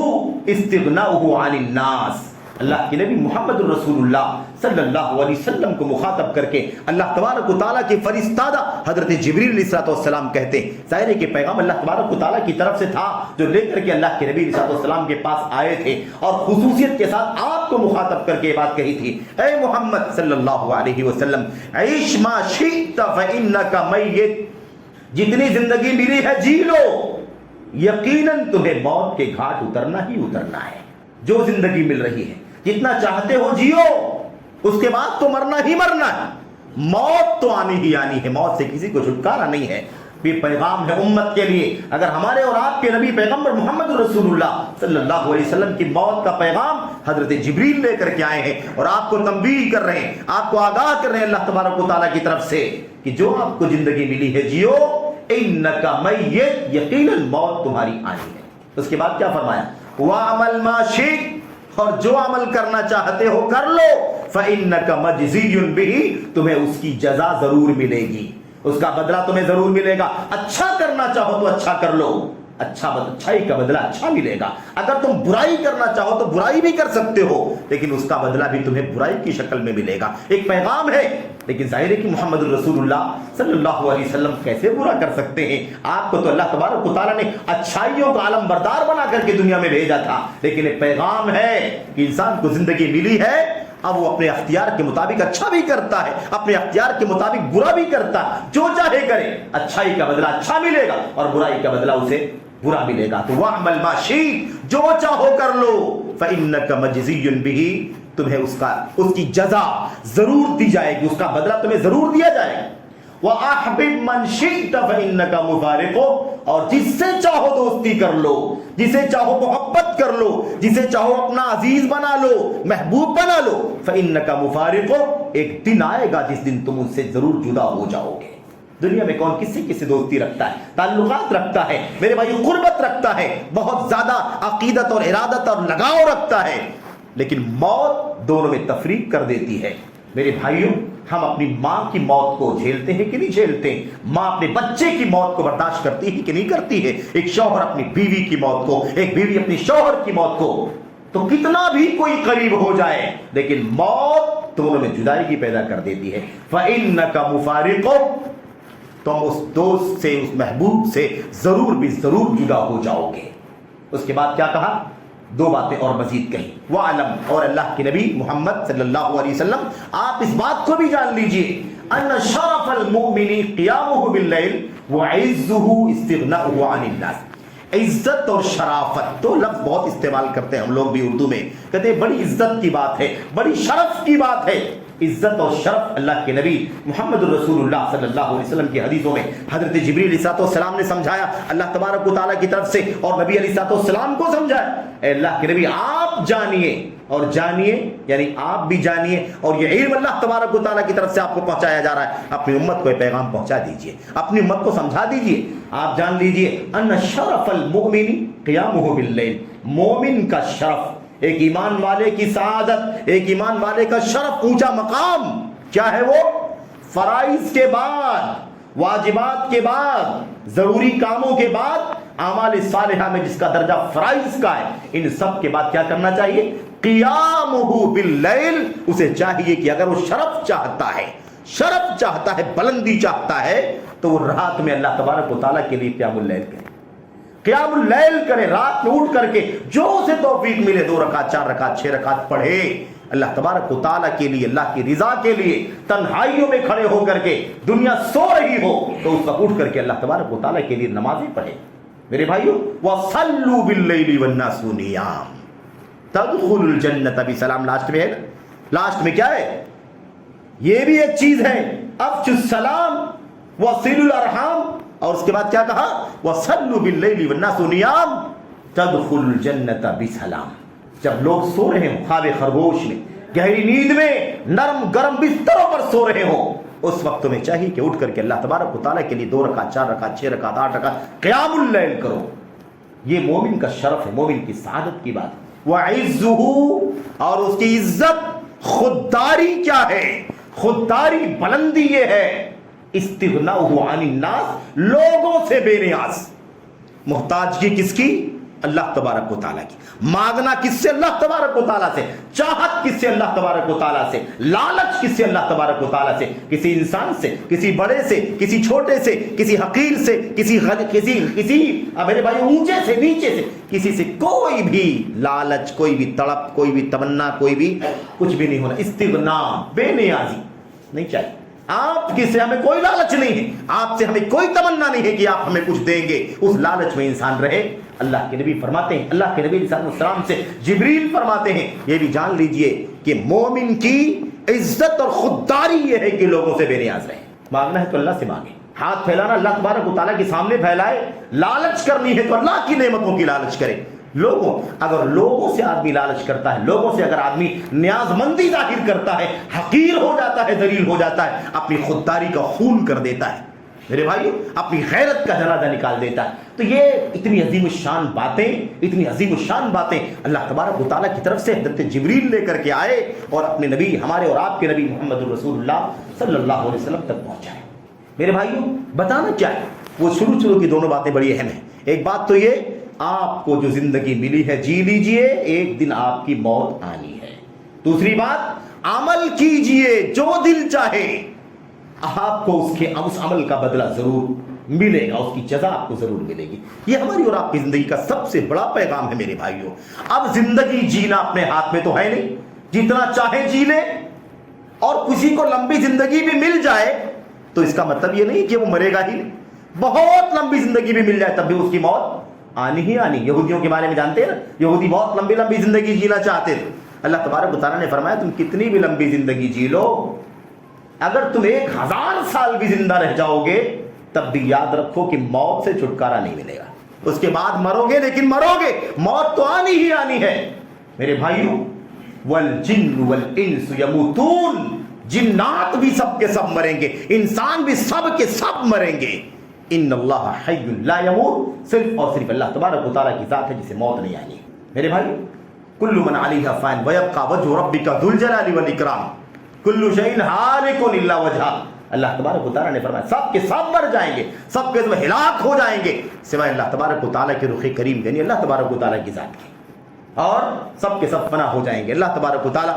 اسْتِغْنَاؤُهُ عَنِ النَّاسِ. اللہ کے نبی محمد الرسول اللہ صلی اللہ علیہ وسلم کو مخاطب کر کے اللہ تبارک و تعالیٰ کے فرستادہ حضرت جبریل علیہ السلام کہتے ہیں. ظاہر ہے کہ پیغام اللہ تبارک و تعالیٰ کی طرف سے تھا جو لے کر کے اللہ کے نبی علیہ السلام کے پاس آئے تھے اور خصوصیت کے ساتھ آپ کو مخاطب کر کے یہ بات کہی تھی اے محمد صلی اللہ علیہ وسلم عیش ما شئت فإنک میت. جتنی زندگی ملی ہے جی لو، یقیناً تمہیں موت کے گھاٹ اترنا ہی اترنا ہے. جو زندگی مل رہی ہے جتنا چاہتے ہو جیو، اس کے بعد تو مرنا ہی مرنا ہے. موت تو آنی ہی آنی ہے، موت سے کسی کو چھٹکارا نہیں ہے. یہ پیغام ہے امت کے لیے. اگر ہمارے اور آپ کے نبی پیغمبر محمد رسول اللہ صلی اللہ علیہ وسلم کی موت کا پیغام حضرت جبریل لے کر کے آئے ہیں اور آپ کو تنبیہ کر رہے ہیں، آپ کو آگاہ کر رہے ہیں اللہ تبارک و تعالیٰ کی طرف سے کہ جو آپ کو زندگی ملی ہے جیو، انک میت، یقیناً موت تمہاری آنی ہے. اس کے بعد کیا فرمایا؟ وَعْمَلْ مَا شِئْتَ، اور جو عمل کرنا چاہتے ہو کر لو، فَإِنَّكَ مَجْزِيٌّ بِهِ، تمہیں اس کی جزا ضرور ملے گی، اس کا بدلہ تمہیں ضرور ملے گا. اچھا کرنا چاہو تو اچھا کر لو، اچھائی کا بدلہ اچھا ملے گا. اگر تم برائی کرنا چاہو تو برائی بھی کر سکتے ہو، لیکن اس کا بدلہ بھی تمہیں برائی کی شکل میں ملے گا. ایک پیغام ہے، لیکن ظاہر ہے کہ محمد الرسول اللہ صلی اللہ علیہ وسلم کیسے برا کر سکتے ہیں؟ آپ کو تو اللہ تبارک و تعالیٰ نے اچھائیوں کا علم بردار بنا کر کے دنیا میں بھیجا تھا. لیکن ایک پیغام ہے کہ انسان کو زندگی ملی ہے، اب وہ اپنے اختیار کے مطابق اچھا بھی کرتا ہے، اپنے اختیار کے مطابق برا بھی کرتا ہے. جو چاہے کرے، اچھائی کا بدلہ اچھا ملے گا اور برائی کا بدلہ اسے برا ملے گا. تو وَعْمَلْ مَا شِئْتَ، جو چاہو کر لو، فَإِنَّكَ مَجْزِيٌّ بِهِ، تمہیں اس کی جزا ضرور دی جائے گی، اس کا بدلہ تمہیں ضرور دیا جائے گا. وَأَحْبِبْ مَنْ شِئْتَ فَإِنَّكَ مُفَارِقُهُ، اور جس سے چاہو دوستی کر لو، جسے چاہو محبت کر لو، جسے چاہو اپنا عزیز بنا لو، محبوب بنا لو. فَإِنَّكَ مُفَارِقُهُ، ایک دن آئے گا جس دن تم ان سے ضرور جدا ہو جاؤ گے. دنیا میں کون کس سے دوستی رکھتا ہے، تعلقات رکھتا ہے میرے بھائی، قربت رکھتا ہے، بہت زیادہ عقیدت اور ارادت اور لگاؤ رکھتا ہے، لیکن موت دونوں میں تفریق کر دیتی ہے. میرے بھائیوں، ہم اپنی ماں کی موت کو جھیلتے ہیں کہ نہیں جھیلتے؟ ماں اپنے بچے کی موت کو برداشت کرتی ہے کہ نہیں کرتی ہے؟ ایک شوہر اپنی بیوی کی موت کو، ایک بیوی اپنی شوہر کی موت کو، تو کتنا بھی کوئی قریب ہو جائے لیکن موت دونوں میں جدائی کی پیدا کر دیتی ہے. فَإِنَّكَ مُفَارِقُهُ، تم اس دوست سے، اس محبوب سے ضرور بھی ضرور جدا ہو جاؤ گے. اس کے بعد کیا کہا؟ دو باتیں اور مزید کہیں. وَعَلَمْ، اور اللہ کے نبی محمد صلی اللہ علیہ وسلم آپ اس بات کو بھی جان لیجئے، أَنَّ شَرَفَ الْمُؤْمِنِ قِيَامُهُ بِاللَّيْلِ وَعِزُّهُ اسْتِغْنَاؤُهُ عَنِ النَّاسِ. عزت اور شرافت تو لفظ بہت استعمال کرتے ہیں ہم لوگ بھی اردو میں، کہتے ہیں بڑی عزت کی بات ہے، بڑی شرف کی بات ہے. عزت اور شرف اللہ کے نبی محمد الرسول اللہ صلی اللہ علیہ وسلم کی حدیثوں میں حضرت جبریل علیہ السلام نے سمجھایا اللہ تبارک و تعالیٰ کی طرف سے، اور نبی علیہ السلام کو سمجھایا، اے اللہ کے نبی آپ جانیے اور جانیے، یعنی آپ بھی جانیے، اور یہ علم اللہ تبارک و تعالیٰ کی طرف سے آپ کو پہنچایا جا رہا ہے، اپنی امت کو یہ پیغام پہنچا دیجئے، اپنی امت کو سمجھا دیجئے۔ آپ جان لیجئے ان شرف المؤمن قیامہ باللیل، مومن کا شرف، ایک ایمان والے کی سعادت، ایک ایمان والے کا شرف، اونچا مقام کیا ہے؟ وہ فرائض کے بعد، واجبات کے بعد، ضروری کاموں کے بعد، اعمال صالحہ میں جس کا درجہ فرائض کا ہے، ان سب کے بعد کیا کرنا چاہیے؟ قیامہ باللیل۔ اسے چاہیے کہ اگر وہ شرف چاہتا ہے، بلندی چاہتا ہے، تو وہ رات میں اللہ تبارک و تعالیٰ کے لیے قیام اللیل کرے، قیام اللیل کرے، رات میں اٹھ کر کے جو اسے توفیق ملے 2 رکعت 4 رکعت 6 رکعت پڑھے اللہ تبارک و تعالیٰ کے لیے، اللہ کی رضا کے لیے، تنہائیوں میں کھڑے ہو کر کے، دنیا سو رہی ہو تو اس وقت اٹھ کر کے اللہ تبارک و تعالیٰ کے لیے نمازیں پڑھے۔ میرے بھائیو، وَصَلُّوا بِاللَّيْلِ وَالنَّاسُ نِيَامٌ تَدْخُلُ الْجَنَّةَ بِسَلام۔ لاسٹ میں ہے نا، لاسٹ میں کیا ہے؟ یہ بھی ایک چیز ہے، افشوا السلام وصلوا الارحام، اور اس کے بعد کیا کہا؟ وَصَلُّوا بِاللَّيْلِ وَالنَّاسُ نِيَامٌ تَدْخُلُ الْجَنَّةَ بِسَلام۔ جب لوگ سو رہے ہوں خواب خرگوش میں، گہری نیند میں، نرم گرم بستروں پر سو رہے ہوں، اس وقت تمہیں چاہیے کہ اٹھ کر کے اللہ تبارک و تعالیٰ کے لیے 2 رکعت 4 رکعت 6 رکعت 8 رکعت قیام اللیل کرو۔ یہ مومن کا شرف ہے، مومن کی سعادت کی بات۔ وَعِزُّهُ، اور اس کی عزت، خودداری کیا ہے؟ خودداری بلندی یہ ہے، استغناؤہ عن الناس، لوگوں سے بے نیاز۔ محتاجگی کس کی؟ اللہ تبارک و تعالیٰ کی۔ مانگنا کس سے؟ اللہ تبارک و تعالیٰ سے۔ چاہت کس سے؟ اللہ تبارک و تعالیٰ سے۔ لالچ کس سے؟ اللہ تبارک و تعالیٰ سے۔ کسی انسان سے، کسی بڑے سے، کسی چھوٹے سے، کسی حقیر سے، کسی میرے بھائی اونچے سے، نیچے سے، کسی سے کوئی بھی لالچ، کوئی بھی تڑپ، کوئی بھی تمنا، کوئی بھی کچھ بھی نہیں ہونا۔ استغنا، بے نیازی نہیں چاہیے۔ آپ کی سے ہمیں کوئی لالچ نہیں ہے، آپ سے ہمیں کوئی تمنا نہیں ہے کہ آپ ہمیں کچھ دیں گے، اس لالچ میں انسان رہے۔ اللہ کے نبی فرماتے ہیں، اللہ کے نبی علیہ السلام سے جبریل فرماتے ہیں، یہ بھی جان لیجئے کہ مومن کی عزت اور خودداری یہ ہے کہ لوگوں سے بے نیاز رہے۔ مانگنا ہے تو اللہ سے مانگے، ہاتھ پھیلانا اللہ تبارک و تعالیٰ کے سامنے پھیلائے، لالچ کرنی ہے تو اللہ کی نعمتوں کی لالچ کرے۔ اگر لوگوں سے آدمی لالچ کرتا ہے، لوگوں سے اگر آدمی نیاز مندی ظاہر کرتا ہے، حقیر ہو جاتا ہے، ذلیل ہو جاتا ہے، اپنی خودداری کا خون کر دیتا ہے میرے بھائیو، اپنی غیرت کا جنازہ نکال دیتا ہے۔ تو یہ اتنی عظیم الشان باتیں اللہ تبارک و تعالیٰ کی طرف سے حضرت جبریل لے کر کے آئے اور اپنے نبی، ہمارے اور آپ کے نبی محمد الرسول اللہ صلی اللہ علیہ وسلم تک پہنچائے۔ میرے بھائیو، بتانا کیا ہے؟ وہ شروع کی دونوں باتیں بڑی اہم ہیں۔ ایک بات تو یہ، آپ کو جو زندگی ملی ہے جی لیجئے، ایک دن آپ کی موت آنی ہے۔ دوسری بات، عمل کیجئے جو دل چاہے، آپ کو اس عمل کا بدلہ ضرور ملے گا، اس کی جزا آپ کو ضرور ملے گی۔ یہ ہماری اور آپ کی زندگی کا سب سے بڑا پیغام ہے میرے بھائیوں۔ اب زندگی جینا اپنے ہاتھ میں تو ہے نہیں، جتنا چاہے جی لے، اور کسی کو لمبی زندگی بھی مل جائے تو اس کا مطلب یہ نہیں کہ وہ مرے گا ہی نہیں۔ بہت لمبی زندگی بھی مل جائے تب بھی اس کی موت آنی ہی آنی۔ یہودیوں کے بارے میں جانتے ہیں نا، یہودی بہت لمبی زندگی جینا چاہتے تھے۔ اللہ تبارک و تعالیٰ نے فرمایا تم کتنی بھی لمبی زندگی جی لو، اگر تم 1000 سال بھی زندہ رہ جاؤ گے تب بھی یاد رکھو کہ موت سے چھٹکارا نہیں ملے گا۔ اس کے بعد مرو گے، لیکن مرو گے، موت تو آنی ہی آنی ہے میرے بھائیوں۔ والجن والانس یموتون، جنات بھی سب کے سب مریں گے، انسان بھی سب کے سب مریں گے۔ ان اللہ حی لا یموت، صرف اور صرف اللہ تبارک و تعالیٰ کی ذات ہے جسے موت نہیں آنی۔ میرے بھائی، کل من علیہا فان ویبقى وجہ ربک ذو الجلال والاکرام، کل شیء ہالک الا وجہہ۔ اللہ تبارک و تعالیٰ نے فرمایا سب کے سب مر جائیں گے، سب کے سب ہلاک ہو جائیں گے، سوائے اللہ تبارک و تعالیٰ کے رخ کریم یعنی اللہ تبارک و تعالیٰ کی ذات کی، اور سب کے سب فنا ہو جائیں گے۔ اللہ تبارک و تعالیٰ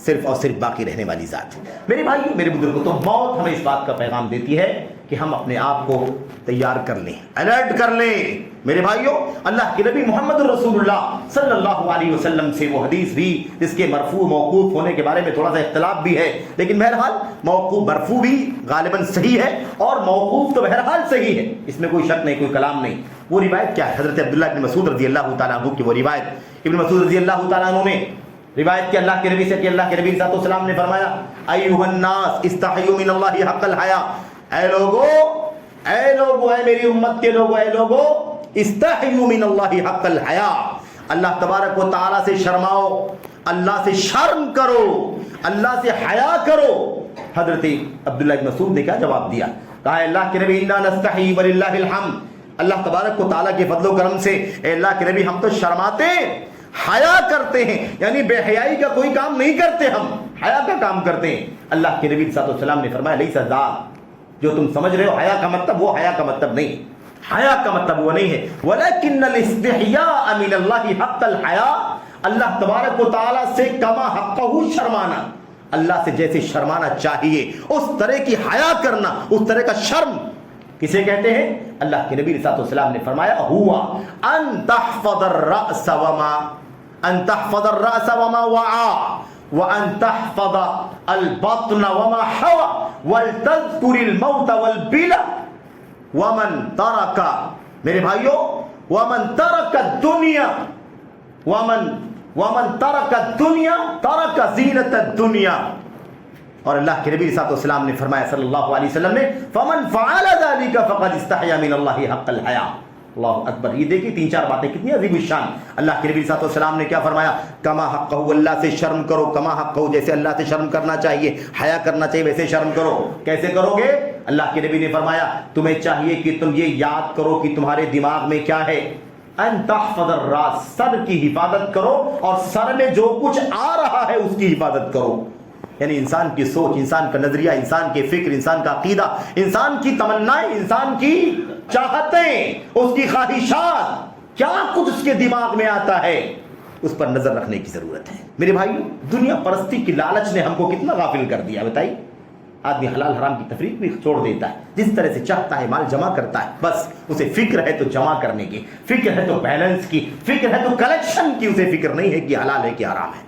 صرف اور صرف باقی رہنے والی ذات ہے۔ میرے بھائی، میرے بزرگوں، تو موت ہمیں اس بات کا پیغام دیتی ہے کہ ہم اپنے آپ کو تیار کر لیں، الرٹ کر لیں۔ میرے بھائیوں، اللہ کے نبی محمد الرسول اللہ صلی اللہ علیہ وسلم سے وہ حدیث بھی جس کے مرفوع موقوف ہونے کے بارے میں تھوڑا سا اختلاف بھی ہے، لیکن بہرحال موقوف مرفوع بھی غالباً صحیح ہے اور موقوف تو بہرحال صحیح ہے، اس میں کوئی شک نہیں، کوئی کلام نہیں۔ وہ روایت کیا ہے؟ حضرت عبداللہ بن مسعود رضی اللہ تعالیٰ عنہ کی وہ روایت۔ ابن مسعود رضی اللہ تعالیٰ عنہ نے روایت کی اللہ کے نبی سے کہ اللہ کے نبی صلی اللہ علیہ وسلم نے فرمایا ایھا الناس استحیوا من اللہ حق الحیا، اے لوگو اے میری امت کے لوگو، اے لوگو استحیوا من اللہ حق الحیا، اللہ تبارک و تعالیٰ سے شرماؤ، اللہ سے شرم کرو، اللہ سے حیا کرو۔ حضرت عبداللہ بن مسعود نے کیا جواب دیا؟ کہا اللہ کے نبی انا نستحی وللہ الحمد، اللہ تبارک و تعالیٰ کے فضل و کرم سے اے اللہ کے نبی ہم تو شرماتے ہیں، حیا کرتے ہیں، یعنی بے حیائی کا کوئی کام نہیں کرتے، ہم حیا کا کام کرتے ہیں۔ اللہ کے نبی صلی اللہ علیہ وسلم نے فرمایا لیس ذاک، جو تم سمجھ رہے ہو حیا کا مطلب، وہ حیا کا مطلب نہیں، حیا کا مطلب وہ نہیں ہے۔ ولیکن الاستحیاء من اللہ حق الحیا، اللہ تبارک و تعالیٰ سے کما حقہ شرمانا، اللہ سے جیسے شرمانا چاہیے اس طرح کی حیا کرنا، اس طرح کا شرم کسے کہتے ہیں؟ اللہ کے نبی صلی اللہ علیہ وسلم نے فرمایا ہوا ان تحفظ الرأس وما وعا وان تحفظ البطن وما حوى ولتذكر الموت والبلا ومن ترك، میرے بھائیو، ومن ترك الدنيا ومن ترك الدنيا ترك زینت الدنیا، اور اللہ کے نبی صلی اللہ علیہ وسلم نے فرمایا صلی اللہ علیہ وسلم نے فمن فعل ذلك فقد استحیا من اللہ حق الحیا۔ اللہ اکبر، یہ دیکھیے تین چار باتیں کتنی عظیم الشان۔ اللہ کے نبی صلی اللہ علیہ وسلم نے کیا فرمایا؟ کما حقہ، اللہ سے شرم کرو، کما حقہ، جیسے اللہ سے شرم کرنا چاہیے، حیا کرنا چاہیے ویسے شرم کرو۔ کیسے کرو گے؟ اللہ کے نبی نے فرمایا تمہیں چاہیے کہ تم یہ یاد کرو کہ تمہارے دماغ میں کیا ہے، ان تحفظ الراس، سر کی حفاظت کرو، اور سر میں جو کچھ آ رہا ہے اس کی حفاظت کرو۔ یعنی انسان کی سوچ، انسان کا نظریہ، انسان کے فکر، انسان کا عقیدہ، انسان کی تمنائیں، انسان کی چاہتیں، اس کی خواہشات، کیا کچھ اس کے دماغ میں آتا ہے، اس پر نظر رکھنے کی ضرورت ہے۔ میرے بھائی، دنیا پرستی کی لالچ نے ہم کو کتنا غافل کر دیا بتائیے۔ آدمی حلال حرام کی تفریق بھی چھوڑ دیتا ہے، جس طرح سے چاہتا ہے مال جمع کرتا ہے، بس اسے فکر ہے تو جمع کرنے کی، فکر ہے تو بیلنس کی، فکر ہے تو کلیکشن کی، اسے فکر نہیں ہے کہ حلال ہے کہ حرام ہے۔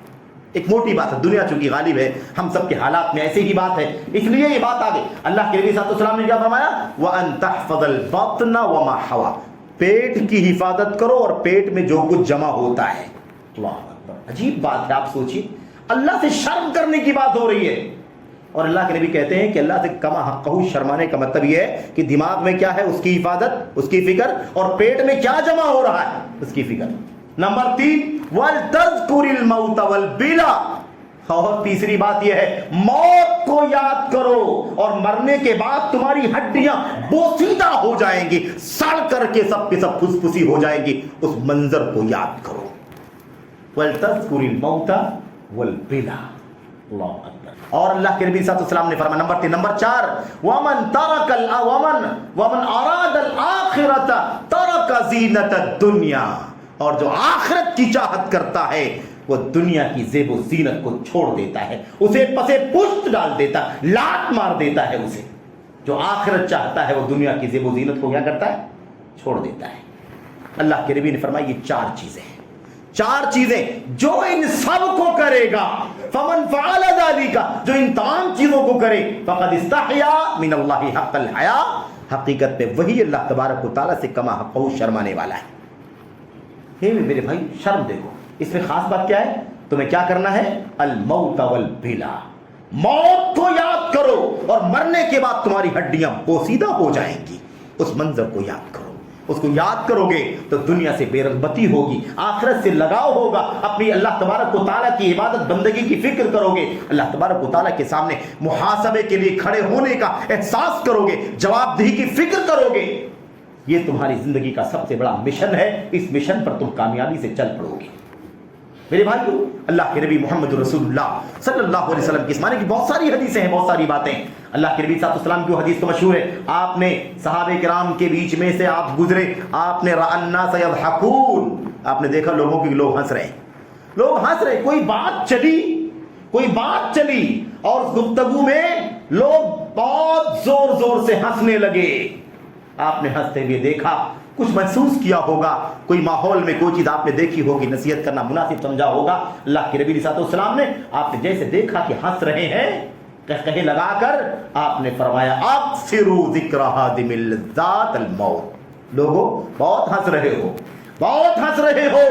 ایک موٹی بات ہے، دنیا چونکہ غالب ہے، ہم سب کے حالات میں ایسے ہی بات ہے، اس لیے یہ بات آگے اللہ کے نبی صلی اللہ علیہ وسلم نے کیا فرمایا؟ وَأَن تَحْفَظَ الْبَطْنَ وَمَا حَوَى، پیٹ کی حفاظت کرو اور پیٹ میں جو کچھ جمع ہوتا ہے۔ اللہ اکبر، عجیب بات ہے، آپ سوچیے، اللہ سے شرم کرنے کی بات ہو رہی ہے، اور اللہ کے نبی کہتے ہیں کہ اللہ سے کما حقہ، شرمانے کا مطلب یہ ہے کہ دماغ میں کیا ہے اس کی حفاظت، اس کی فکر، اور پیٹ میں کیا جمع ہو رہا ہے اس کی فکر۔ نمبر 3 وَلْتَذْكُرِ الْمَوْتَ وَالْبِلَا، اور تیسری بات یہ ہے موت کو یاد کرو، اور مرنے کے بعد تمہاری ہڈیاں بوسیدہ ہو جائیں گی، سڑ کر کے سب کے سب پھسپھسی ہو جائیں گی، اس منظر کو یاد کرو۔ وَلْتَذْكُرِ الْمَوْتَ وَالْبِلَا، اللہ اکبر۔ اور اللہ کے نبی صلی اللہ علیہ وسلم نے فرمایا نمبر 3، نمبر 4 وَمَنْ أَرَادَ الْآخِرَةَ تَرَكَ زِينَةَ الدُّنْيَا، اور جو آخرت کی چاہت کرتا ہے وہ دنیا کی زیب و زینت کو چھوڑ دیتا ہے، اسے پسے پشت ڈال دیتا ہے، لات مار دیتا ہے اسے۔ جو آخرت چاہتا ہے وہ دنیا کی زیب و زینت کو کیا کرتا ہے؟ چھوڑ دیتا ہے۔ اللہ کے نبی نے فرمایا یہ 4 چیزیں ہیں، 4 چیزیں جو ان سب کو کرے گا، فمن فعل ذلك، جو ان تمام چیزوں کو کرے، فقد استحیا من اللہ حق الحیا، حقیقت میں وہی اللہ تبارک و تعالیٰ سے کما حقہ شرمانے والا ہے۔ میرے بھائی، شرم دیکھو، اس میں خاص بات کیا ہے؟ تمہیں کیا کرنا ہے؟ الموت والبلا، موت کو یاد کرو، اور مرنے کے بعد تمہاری ہڈیاں بوسیدہ ہو جائیں گی، اس منظر کو یاد کرو۔ اس کو یاد کرو گے تو دنیا سے بے رغبتی ہوگی، آخرت سے لگاؤ ہوگا، اپنی اللہ تبارک و تعالیٰ کی عبادت بندگی کی فکر کرو گے، اللہ تبارک و تعالیٰ کے سامنے محاسبے کے لیے کھڑے ہونے کا احساس کرو گے، جواب دہی کی فکر کرو گے۔ یہ تمہاری زندگی کا سب سے بڑا مشن ہے، اس مشن پر تم کامیابی سے چل پڑو گے۔ میرے بھائیو، اللہ کے نبی محمد رسول اللہ صلی اللہ علیہ وسلم کی اس معنی کی بہت ساری حدیثیں ہیں، بہت ساری باتیں۔ اللہ کے نبی صلی اللہ علیہ وسلم کی حدیث تو مشہور ہے، آپ نے صحابہ کرام کے بیچ میں سے آپ گزرے، آپ نے رأى الناس يضحكون، آپ نے دیکھا لوگوں کی لوگ ہنس رہے، لوگ ہنس رہے، کوئی بات چلی اور اس گفتگو میں لوگ بہت زور زور سے ہنسنے لگے۔ آپ نے ہنستے ہوئے دیکھا، کچھ محسوس کیا ہوگا، کوئی ماحول میں کوئی چیز آپ نے دیکھی ہوگی، نصیحت کرنا مناسب سمجھا ہوگا۔ اللہ کے نبی صلی اللہ علیہ وسلم نے آپ نے جیسے دیکھا کہ ہنس رہے ہیں، کہے لگا کر آپ نے فرمایا اکثروا ذکر ہادم اللذات الموت، لوگوں بہت ہنس رہے ہو،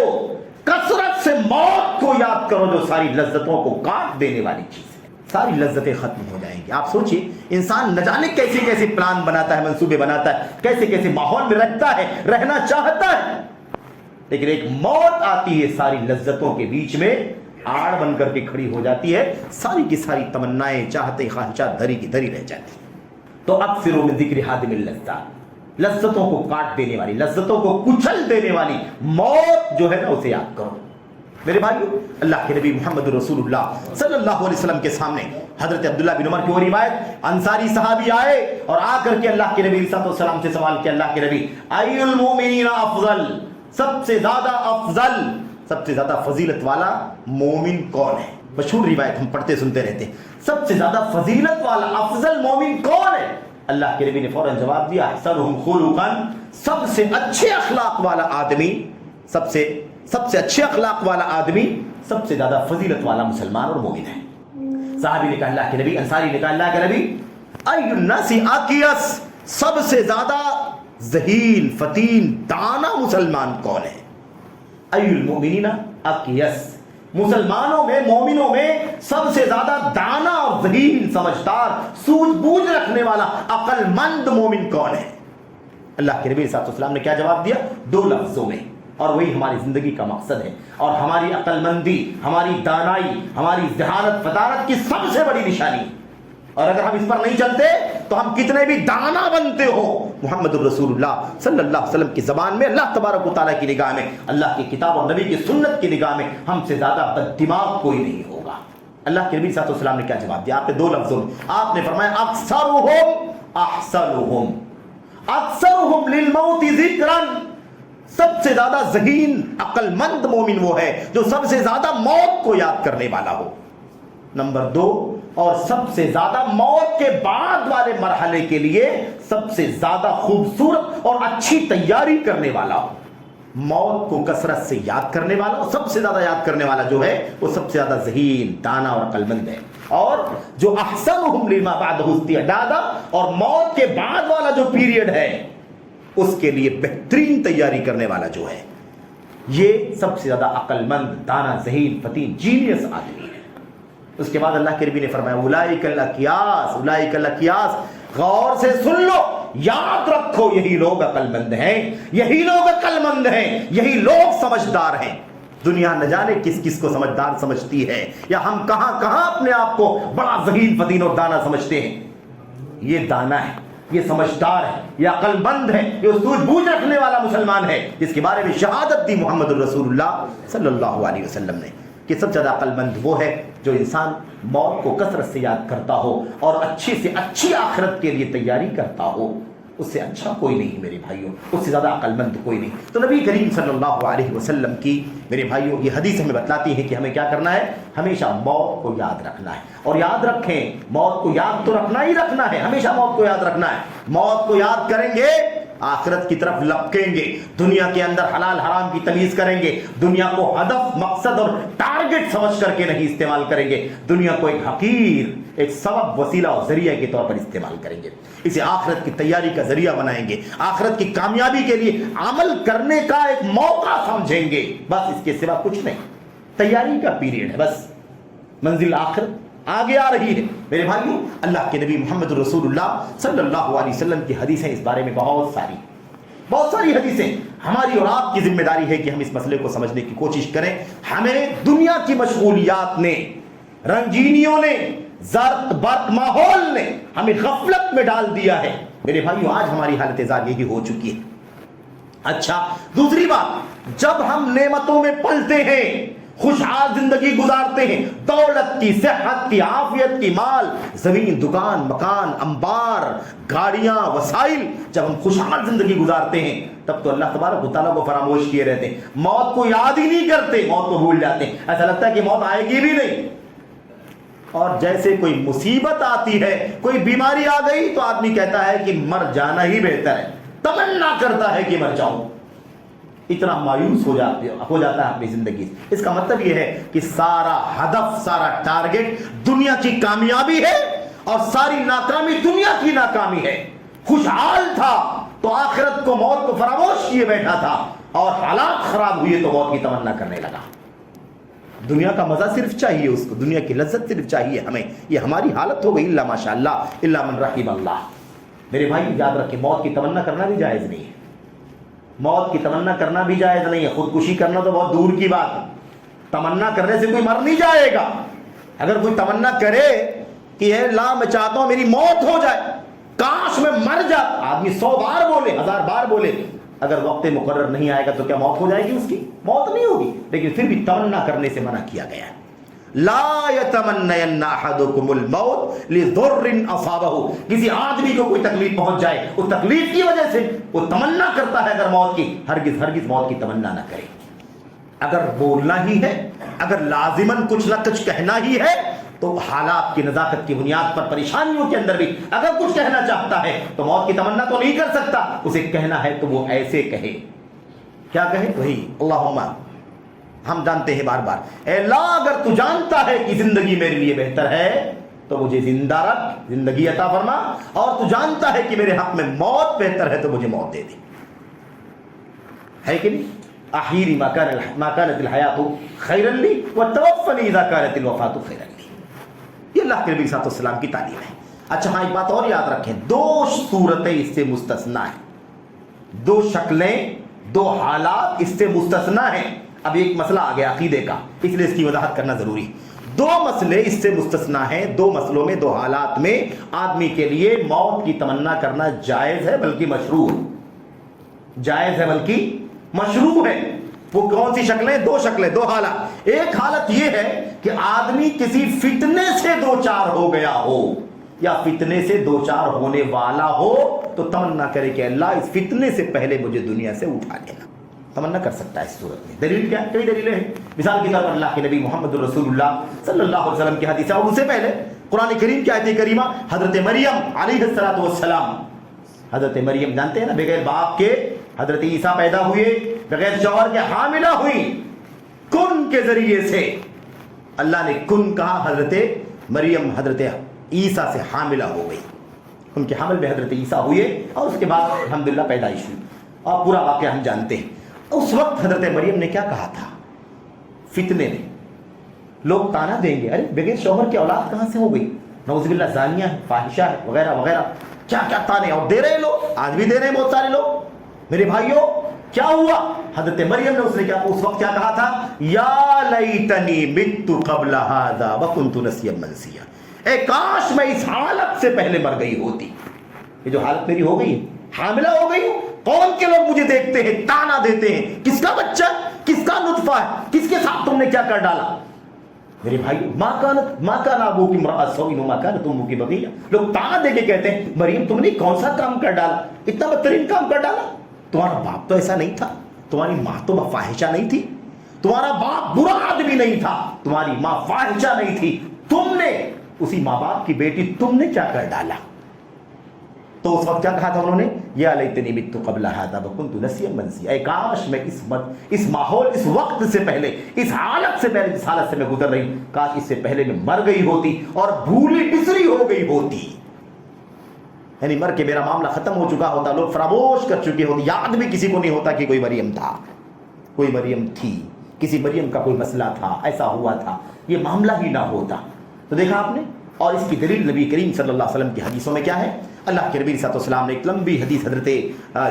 کثرت کثرت سے موت کو یاد کرو جو ساری لذتوں کو کاٹ دینے والی چیز ہے. ساری لذتیں ختم ہو جائیں گی. آپ سوچئے انسان نہ جانے کیسے کیسے پلان بناتا ہے, منصوبے بناتا ہے, کیسے کیسے ماحول میں رہتا ہے, رہنا چاہتا ہے, لیکن ایک موت آتی ہے ساری لذتوں کے بیچ میں آڑ بن کر کے کھڑی ہو جاتی ہے, ساری کی ساری تمنائیں چاہتے خواہشات دھری کی دھری رہ جاتی. تو اکثروا من ذکر حادم اللذات, لذتوں کو کاٹ دینے والی, لذتوں کو کچل دینے والی موت جو ہے نا اسے یاد کرو. میرے بھائیو, اللہ کے نبی محمد رسول اللہ صلی اللہ علیہ وسلم کے سامنے حضرت عبداللہ بن عمر کی وہ روایت, انصاری صحابی آئے اور آ کر کے اللہ کے نبی علیہ السلام سے سوال کیا, اللہ کے نبی ای المؤمنین افضل, سب سے زیادہ افضل, سب سے زیادہ فضیلت والا مومن کون ہے؟ مشہور روایت ہم پڑھتے سنتے رہتے ہیں, سب سے زیادہ فضیلت والا افضل مومن کون ہے؟ اللہ کے نبی نے فوراً جواب دیا احسنہم خلقا, سب سے اچھے اخلاق والا آدمی, سب سے اچھے اخلاق والا آدمی سب سے زیادہ فضیلت والا مسلمان اور مومن ہے. صحابی نے کہا اللہ کے نبی, انصاری نے کہا اللہ کے نبی ای الناس اقیس, سب سے زیادہ ذہین فتین دانا مسلمان کون ہے؟ ای المؤمنین اقیس, مسلمانوں میں مومنوں میں سب سے زیادہ دانا اور ذہین سمجھدار سوجھ بوجھ رکھنے والا عقل مند مومن کون ہے؟ اللہ کے نبی صلی اللہ علیہ وسلم نے کیا جواب دیا؟ 2 لفظوں میں, اور وہی ہماری زندگی کا مقصد ہے, اور ہماری عقل مندی, ہماری دانائی, ہماری ذہانت فطانت کی سب سے بڑی نشانی. اور اگر ہم اس پر نہیں چلتے تو ہم کتنے بھی دانا بنتے ہو, محمد الرسول اللہ صلی اللہ علیہ وسلم کی زبان میں, اللہ تبارک و تعالیٰ کی نگاہ میں, اللہ کی کتاب اور نبی کی سنت کی نگاہ میں ہم سے زیادہ بد دماغ کوئی نہیں ہوگا. اللہ کے نبی صلی اللہ علیہ وسلم نے کیا جواب دیا؟ آپ نے 2 لفظوں میں آپ نے فرمایا اکثرہم احسنہم, اکثرہم للموت ذکرا, سب سے زیادہ ذہین عقل مند مومن وہ ہے جو سب سے زیادہ موت کو یاد کرنے والا ہو. نمبر 2, اور سب سے زیادہ موت کے بعد والے مرحلے کے لیے سب سے زیادہ خوبصورت اور اچھی تیاری کرنے والا ہو. موت کو کثرت سے یاد کرنے والا, اور سب سے زیادہ یاد کرنے والا جو ہے وہ سب سے زیادہ ذہین دانا اور عقل مند ہے. اور جو احسنہم لما بعدہ استعدادا, اور موت کے بعد والا جو پیریڈ ہے اس کے لیے بہترین تیاری کرنے والا جو ہے, یہ سب سے زیادہ عقل مند دانا ذہین فتین جینیس آدمی ہے. اس کے بعد اللہ کے نبی نے فرمایا اولئک الاقیاس, اولئک الاقیاس, غور سے سن لو, یاد رکھو یہی لوگ عقل مند ہیں, یہی لوگ عقل مند ہیں, یہی لوگ سمجھدار ہیں. دنیا نہ جانے کس کس کو سمجھدار سمجھتی ہے, یا ہم کہاں کہاں اپنے آپ کو بڑا ذہین فتین اور دانا سمجھتے ہیں. یہ دانا ہے, یہ سمجھدار ہے, یہ عقل مند ہے, یہ سوجھ بوجھ رکھنے والا مسلمان ہے, جس کے بارے میں شہادت دی محمد الرسول اللہ صلی اللہ علیہ وسلم نے کہ سب سے زیادہ عقل مند وہ ہے جو انسان موت کو کثرت سے یاد کرتا ہو اور اچھی سے اچھی آخرت کے لیے تیاری کرتا ہو. اس سے اچھا کوئی نہیں میرے بھائیوں, اس سے زیادہ عقل مند کوئی نہیں. تو نبی کریم صلی اللہ علیہ وسلم کی میرے بھائیوں یہ حدیث ہمیں بتلاتی ہے کہ ہمیں کیا کرنا ہے, ہمیشہ موت کو یاد رکھنا ہے. اور یاد رکھیں, موت کو یاد تو رکھنا ہی رکھنا ہے, ہمیشہ موت کو یاد رکھنا ہے. موت کو یاد کریں گے آخرت کی طرف لپکیں گے, دنیا کے اندر حلال حرام کی تمیز کریں گے, دنیا کو ہدف مقصد اور ٹارگٹ سمجھ کر کے نہیں استعمال کریں گے, دنیا کو ایک حقیر, ایک سبب, وسیلہ اور ذریعہ کے طور پر استعمال کریں گے. اسے آخرت کی تیاری کا ذریعہ بنائیں گے, آخرت کی کامیابی کے لیے عمل کرنے کا ایک موقع سمجھیں گے, بس اس کے سوا کچھ نہیں. تیاری کا پیریڈ ہے, بس منزل آخرت آگے آ رہی ہے. میرے بھائیوں, اللہ کے نبی محمد رسول اللہ صلی اللہ علیہ وسلم کی حدیثیں اس بارے میں بہت ساری حدیثیں. ہماری اور آپ کی ذمہ داری ہے کہ ہم اس مسئلے کو سمجھنے کی کوشش کریں. ہمیں دنیا کی مشغولیات نے, رنگینیوں نے, زرق برق ماحول نے ہمیں غفلت میں ڈال دیا ہے. میرے بھائیوں, آج ہماری حالت زار یہی ہو چکی ہے. اچھا, دوسری بات, جب ہم نعمتوں میں پلتے ہیں, خوشحال زندگی گزارتے ہیں, دولت کی, صحت کی, عافیت کی, مال, زمین, دکان, مکان, انبار, گاڑیاں, وسائل, جب ہم خوشحال زندگی گزارتے ہیں تب تو اللہ تبارک و تعالیٰ کو فراموش کیے رہتے ہیں, موت کو یاد ہی نہیں کرتے, موت کو بھول جاتے ہیں, ایسا لگتا ہے کہ موت آئے گی بھی نہیں. اور جیسے کوئی مصیبت آتی ہے, کوئی بیماری آ گئی تو آدمی کہتا ہے کہ مر جانا ہی بہتر ہے, تمنا کرتا ہے کہ مر جاؤں. اتنا مایوس ہو جاتا ہے اپنی زندگی. اس کا مطلب یہ ہے کہ سارا ہدف, سارا ٹارگٹ دنیا کی کامیابی ہے, اور ساری ناکامی دنیا کی ناکامی ہے. خوشحال تھا تو آخرت کو, موت کو فراموش کیے بیٹھا تھا, اور حالات خراب ہوئے تو موت کی تمنا کرنے لگا. دنیا کا مزہ صرف چاہیے اس کو، دنیا کی لذت صرف چاہیے ہمیں. یہ ہماری حالت ہو گئی. الا ماشاء اللہ الا من رحم اللہ. میرے بھائی یاد رکھیں موت کی تمنا کرنا بھی جائز نہیں ہے. موت کی تمنا کرنا بھی جائز نہیں ہے. خودکشی کرنا تو بہت دور کی بات ہے. تمنا کرنے سے کوئی مر نہیں جائے گا. اگر کوئی تمنا کرے کہ اے اللہ میں چاہتا ہوں میری موت ہو جائے، کاش میں مر جاتا، آدمی 100 بار بولے 1000 بار بولے، اگر وقت مقرر نہیں آئے گا تو کیا موت ہو جائے گی؟ اس کی موت نہیں ہوگی. لیکن پھر بھی تمنا کرنے سے منع کیا گیا ہے. لا یتمنین احدکم الموت لضر اصابہ. کسی آدمی کو کوئی تکلیف پہنچ جائے، اس تکلیف کی وجہ سے وہ تمنا کرتا ہے اگر موت کی، ہرگز موت کی تمنا نہ کرے. اگر بولنا ہی ہے، اگر لازماً کچھ نہ کچھ کہنا ہی ہے، تو حالات کی نزاکت کی بنیاد پر پریشانیوں کے اندر بھی اگر کچھ کہنا چاہتا ہے تو موت کی تمنا تو نہیں کر سکتا. اسے کہنا ہے تو وہ ایسے کہے. کیا کہے؟ وہی اللہم، ہم جانتے ہیں بار بار، اے اللہ اگر تو جانتا ہے کہ زندگی میرے لیے بہتر ہے تو مجھے زندہ رکھ، زندگی عطا فرما، اور تو جانتا ہے کہ میرے حق میں موت بہتر ہے تو مجھے موت دے دے. ہے کہ نہیں؟ احیری ما كانت الحیات خیرا لی وتوفنی اذا كانت الوفاۃ خیرا لی. یہ اللہ کے نبی صلی اللہ علیہ وسلم کی تعلیم ہے. اچھا ہاں ایک بات اور یاد رکھیں، 2 صورتیں اس سے مستثنا ہیں، 2 شکلیں، 2 حالات اس سے مستثنا ہیں. اب ایک مسئلہ آ گیا عقیدے کا، اس لیے اس کی وضاحت کرنا ضروری. 2 مسئلے اس سے مستثنا ہیں. 2 مسئلوں میں، 2 حالات میں آدمی کے لیے موت کی تمنا کرنا جائز ہے بلکہ مشروع ہے. جائز ہے بلکہ مشروع ہے. وہ کون سی شکلیں؟ 2 شکلیں، 2 حالات. ایک حالت یہ ہے کہ آدمی کسی فتنے سے 2-4 ہو گیا ہو، یا فتنے سے 2-4 ہونے والا ہو تو تمنا کرے کہ اللہ اس فتنے سے پہلے مجھے دنیا سے اٹھا لینا. تمنا کر سکتا ہے اس صورت میں. دلیل کیا؟ کئی دلیلیں ہیں. مثال کے طور پر اللہ کے نبی محمد رسول اللہ صلی اللہ علیہ وسلم کی حدیث ہے، اور ان سے پہلے قرآن کریم کی آیت کریمہ حضرت مریم علیہ السلام. حضرت مریم جانتے ہیں نا، بغیر باپ کے حضرت عیسیٰ پیدا ہوئے، بغیر شوہر کے حاملہ ہوئی. کن کے ذریعے سے اللہ نے کن کہا، حضرت مریم حضرت عیسیٰ سے حاملہ ہو گئی. ان کے حمل میں حضرت عیسیٰ ہوئے اور اس کے بعد الحمدللہ پیدائش ہوئی، اور پورا واقعہ ہم جانتے ہیں. اس وقت حضرت مریم نے کیا کہا تھا؟ فتنے میں لوگ تانا دیں گے، ارے بغیر شوہر کی اولاد کہاں سے ہو گئی، نعوذ باللہ زانیہ ہے، فاحشہ ہے، وغیرہ وغیرہ. کیا کیا تانے اور دے رہے لوگ، آج بھی دے رہے ہیں بہت سارے لوگ. میرے بھائیوں کیا ہوا؟ حضرت مریم نے اس وقت کیا کہا تھا؟ یا لیتنی مت قبل ھذا وکنت نسیا منسیا. اے کاش میں اس حالت سے پہلے مر گئی ہوتی. یہ جو حالت میری ہو گئی ہے، حاملہ ہو گئی ہوں، کون کے لوگ مجھے دیکھتے ہیں، تانا دیتے ہیں، کس کا بچہ، کس کا نطفہ ہے، کس کے ساتھ تم نے کیا کر ڈالا. میرے بھائی ما کان ابوک امرأ سوء وما کانت امک بغیہ. لوگ تانا دے کے کہتے ہیں مریم تم نے کون سا کام کر ڈالا، اتنا بدترین کام کر ڈالا. تمہارا باپ تو ایسا نہیں تھا، تمہاری ماں تو فاحشہ نہیں تھی، تمہارا باپ برا آدمی نہیں تھا، تمہاری ماں فاحشہ نہیں تھی، تم نے اسی ماں باپ کی بیٹی تم نے کیا کر ڈالا. تو اس وقت کیا کہا تھا انہوں نے؟ یا لیتنی مت قبل ھذا وکنت نسیا منسیا. اے کاش میں اس ماحول، اس وقت سے پہلے، اس حالت سے پہلے، جس حالت سے میں گزر رہی ہوں، کاش اس سے پہلے میں مر گئی ہوتی اور بھولی بسری ہو گئی ہوتی. یعنی مر کے میرا معاملہ ختم ہو چکا ہوتا، لوگ فراموش کر چکے ہوتے، یاد بھی کسی کو نہیں ہوتا کہ کوئی مریم تھا، کوئی مریم تھی، کسی مریم کا کوئی مسئلہ تھا، ایسا ہوا تھا، یہ معاملہ ہی نہ ہوتا. تو دیکھا آپ نے. اور اس کی دلیل نبی کریم صلی اللہ علیہ وسلم کی حدیثوں میں کیا ہے؟ اللہ کے نبی صلی اللہ علیہ وسلم نے ایک لمبی حدیث، حضرت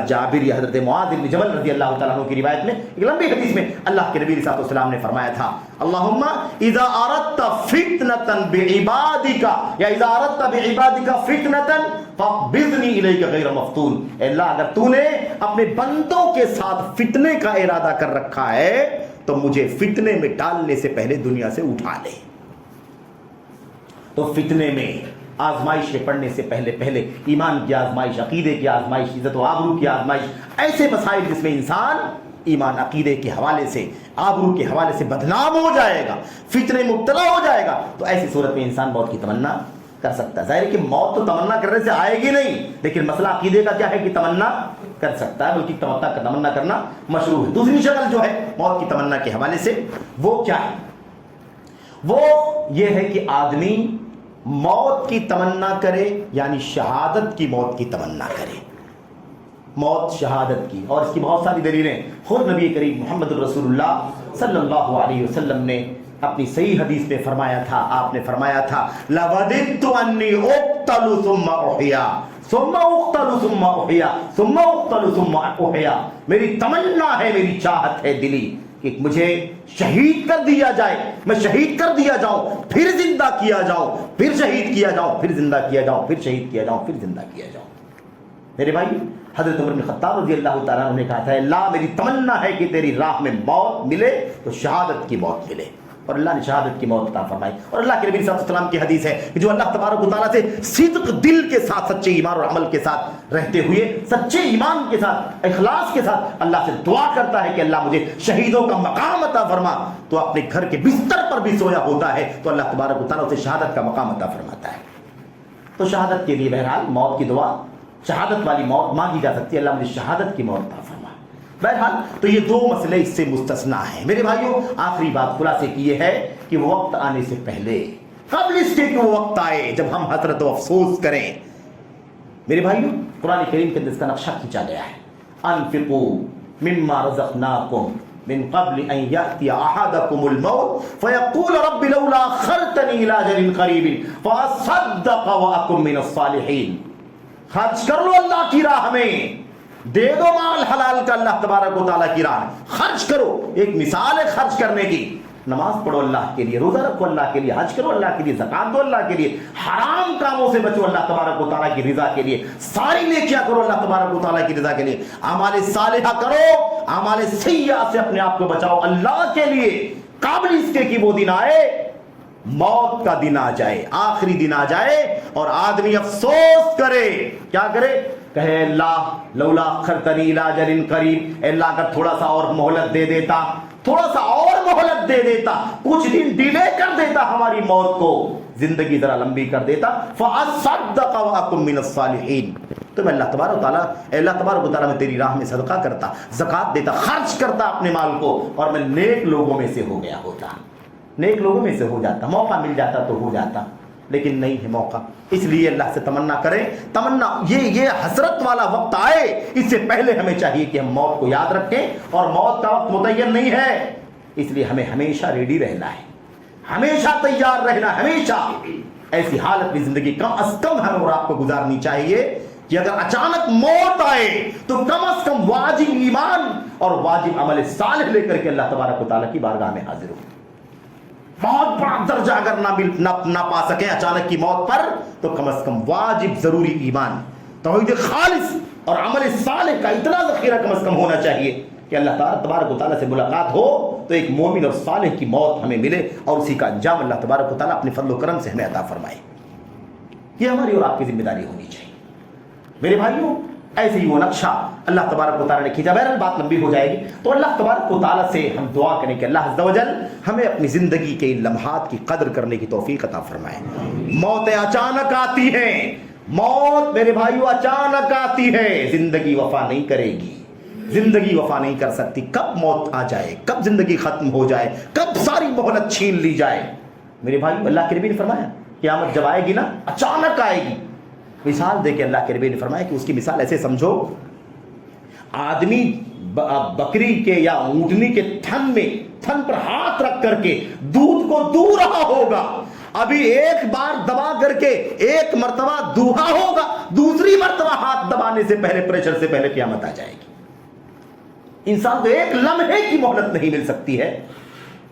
جابر یا حضرت معاذ بن جبل رضی اللہ تعالیٰ عنہ کی روایت میں، ایک لمبی حدیث میں اللہ کے نبی صلی اللہ علیہ وسلم نے فرمایا تھا، اللہم اذا اردت فتنة بعبادک یا اذا اردت بعبادک فتنة فاقبضنی الیک غیر مفتون. اے اللہ اگر تو نے اپنے بندوں کے ساتھ فتنے کا ارادہ کر رکھا ہے تو مجھے فتنے میں ڈالنے سے پہلے دنیا سے اٹھا لے. تو فتنے میں، آزمائش کے پڑھنے سے پہلے ایمان کی آزمائش، عقیدے کی آزمائش، عزت و آبرو کی آزمائش، ایسے مسائل جس میں انسان ایمان عقیدے کے حوالے سے، آبرو کے حوالے سے بدنام ہو جائے گا، فتنے مبتلا ہو جائے گا، تو ایسی صورت میں انسان موت کی تمنا کر سکتا ہے. ظاہر ہے کہ موت تو تمنا کرنے سے آئے گی نہیں، لیکن مسئلہ عقیدے کا کیا ہے کہ تمنا کر سکتا ہے، بلکہ تمنا کرنا مشروع ہے. دوسری شکل جو ہے موت کی تمنا کے حوالے سے، وہ کیا ہے؟ وہ یہ ہے کہ آدمی موت کی تمنا کرے، یعنی شہادت کی موت کی تمنا کرے. موت شہادت کی، اور اس کی بہت ساری دلیلیں خود نبی کریم محمد رسول اللہ صلی اللہ علیہ وسلم نے اپنی صحیح حدیث میں فرمایا تھا، آپ نے فرمایا تھا لَوَدِدْتُ أَنِّي أُقْتَلُ ثُمَّ أُحْيَا ثُمَّ أُقْتَلُ ثُمَّ أُحْيَا ثُمَّ أُقْتَلُ ثُمَّ أُحْيَا، میری تمنا ہے، میری چاہت ہے دلی کہ مجھے شہید کر دیا جائے، میں شہید کر دیا جاؤں، پھر زندہ کیا جاؤں، پھر شہید کیا جاؤں، پھر زندہ کیا جاؤں، پھر شہید کیا جاؤں، پھر زندہ کیا جاؤں۔ میرے بھائی، حضرت عمر بن خطاب رضی اللہ تعالیٰ عنہ نے کہا تھا اللہ میری تمنا ہے کہ تیری راہ میں موت ملے تو شہادت کی موت ملے، اور اللہ نے شہادت کی موت عطا فرمائی۔ اور اللہ کے نبی صلی اللہ علیہ وسلم کی حدیث ہے کہ جو اللہ تبارک و تعالیٰ سے صدق دل کے ساتھ، سچے ایمان اور عمل کے ساتھ رہتے ہوئے، سچے ایمان کے ساتھ، اخلاص کے ساتھ اللہ سے دعا کرتا ہے کہ اللہ مجھے شہیدوں کا مقام عطا فرما، تو اپنے گھر کے بستر پر بھی سویا ہوتا ہے تو اللہ تبارک و تعالیٰ اسے شہادت کا مقام عطا فرماتا ہے۔ تو شہادت کے لیے بہرحال موت کی دعا، شہادت والی موت مانگی جا سکتی ہے، اللہ مجھے شہادت کی موت عطا فرما۔ بہرحال تو یہ دو مسئلے اس سے مستثنا ہیں۔ میرے بھائیوں، آخری بات خلاصے کی یہ ہے کہ وہ وقت آنے سے پہلے، قبل اس کے کہ وہ وقت آئے جب ہم حسرت و افسوس کریں، میرے بھائیوں قرآن کریم کے اندر اس کا نقشہ کھینچا گیا ہے۔ انفقوا مما رزقناکم من قبل ان یأتی احدکم الموت فیقول رب لولا اخرتنی الی اجل قریب فاصدق واکن من الصالحین۔ خرچ کر لو اللہ کی راہ میں، دے دو مال حلال کا اللہ تبارک و تعالیٰ کی راہ میں، خرچ کرو۔ ایک مثال ہے خرچ کرنے کی، نماز پڑھو اللہ کے لیے، روزہ رکھو اللہ کے لیے، حج کرو اللہ کے لیے، زکات دو اللہ کے لیے، حرام کاموں سے بچو اللہ تبارک و تعالیٰ کی رضا کے لیے، ساری نیکیاں کرو اللہ تبارک و تعالیٰ کی رضا کے لیے، اعمال صالحہ کرو، اعمال سیئہ سے اپنے آپ کو بچاؤ اللہ کے لیے، قابل اس کے کہ وہ دن آئے، موت کا دن آ جائے، آخری دن آ جائے اور آدمی افسوس کرے۔ کیا کرے؟ کہے اللہ لولا اخرتنی الی اجل قریب، اے اللہ اگر تھوڑا سا اور مہلت دے دیتا، تھوڑا سا اور مہلت دے دیتا، کچھ دن ڈیلے کر دیتا ہماری موت کو، زندگی ذرا لمبی کر دیتا، فاصدق واکن من الصالحین، تو میں اللہ تبارک و تعالیٰ، اے اللہ تبارک و تعالیٰ میں تیری راہ میں صدقہ کرتا، زکات دیتا، خرچ کرتا اپنے مال کو، اور میں نیک لوگوں میں سے ہو گیا ہوتا، نیک لوگوں میں سے ہو جاتا، موقع مل جاتا تو ہو جاتا، لیکن نہیں ہے موقع۔ اس لیے اللہ سے تمنا کریں، تمنا یہ حسرت والا وقت آئے اس سے پہلے ہمیں چاہیے کہ ہم موت کو یاد رکھیں، اور موت کا وقت متعین نہیں ہے، اس لیے ہمیں ہمیشہ ریڈی رہنا ہے، ہمیشہ تیار رہنا، ہمیشہ ایسی حالت میں زندگی کم از کم ہمیں اور آپ کو گزارنی چاہیے کہ اگر اچانک موت آئے تو کم از کم واجب ایمان اور واجب عمل صالح لے کر کے اللہ تبارک و تعالیٰ کی بارگاہ میں حاضر ہو۔ بہت بڑا درجہ اگر نہ پا سکیں اچانک کی موت پر، تو کم از کم واجب ضروری ایمان، توحید خالص اور عمل صالح کا اتنا ذخیرہ کم از کم ہونا چاہیے کہ اللہ تعالیٰ تبارک و تعالیٰ سے ملاقات ہو تو ایک مومن اور صالح کی موت ہمیں ملے، اور اسی کا انجام اللہ تبارک و تعالیٰ اپنے فضل و کرم سے ہمیں عطا فرمائے۔ یہ ہماری اور آپ کی ذمہ داری ہونی چاہیے۔ میرے بھائیوں، ایسے ہی وہ نقشہ اللہ تبارک و تعالیٰ نے کھینچا۔ بہرحال بات لمبی ہو جائے گی، تو اللہ تبارک و تعالیٰ سے ہم دعا کریں کہ اللہ عز و جل ہمیں اپنی زندگی کے ان لمحات کی قدر کرنے کی توفیق عطا فرمائے۔ موتیں اچانک آتی ہیں، موت میرے بھائیوں اچانک آتی ہے، زندگی وفا نہیں کرے گی، زندگی وفا نہیں کر سکتی۔ کب موت آ جائے، کب زندگی ختم ہو جائے، کب ساری مہلت چھین لی جائے، میرے بھائیوں اللہ کے نبی نے فرمایا قیامت جب آئے گی نا اچانک آئے گی۔ مثال دے کے اللہ کے نبی نے فرمایا کہ اس کی مثال ایسے سمجھو، آدمی بکری کے یا اونٹنی کے تھن پر ہاتھ رکھ کر کے دودھ کو دو رہا ہوگا، ابھی ایک بار دبا کر کے ایک مرتبہ دوہا ہوگا، دوسری مرتبہ ہاتھ دبانے سے پہلے، پریشر سے پہلے قیامت آ جائے گی۔ انسان کو ایک لمحے کی مہلت نہیں مل سکتی ہے،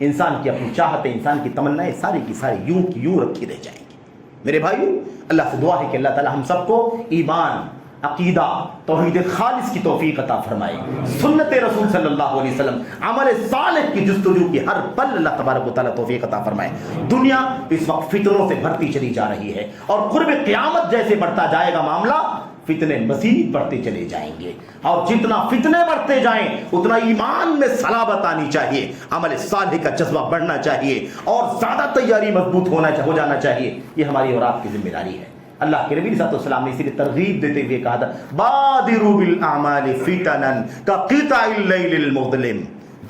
انسان کی اپنی چاہتیں، انسان کی تمنائیں ساری کی ساری یوں کی یوں رکھی رہ جائیں گی۔ میرے بھائیوں اللہ سے دعا ہے کہ اللہ تعالی ہم سب کو ایمان، عقیدہ، توحید خالص کی توفیق عطا فرمائے، سنت رسول صلی اللہ علیہ وسلم، عمل صالح کی جستجو کی ہر پل اللہ تبارک و تعالی توفیق عطا فرمائے۔ دنیا اس وقت فتنوں سے بھرتی چلی جا رہی ہے، اور قرب قیامت جیسے بڑھتا جائے گا معاملہ، فتنے مزید بڑھتے چلے جائیں گے، اور جتنا فتنے بڑھتے جائیں اتنا ایمان میں صلابت آنی چاہیے، عمل صالح کا جذبہ بڑھنا چاہیے، اور زیادہ تیاری مضبوط ہو جانا چاہیے۔ یہ ہماری اور آپ کی ذمہ داری ہے۔ اللہ کے نبی صلی اللہ علیہ وسلم نے اسی لیے ترغیب دیتے ہوئے کہا تھا بادروا بالاعمال فتنا کقطع اللیل المظلم،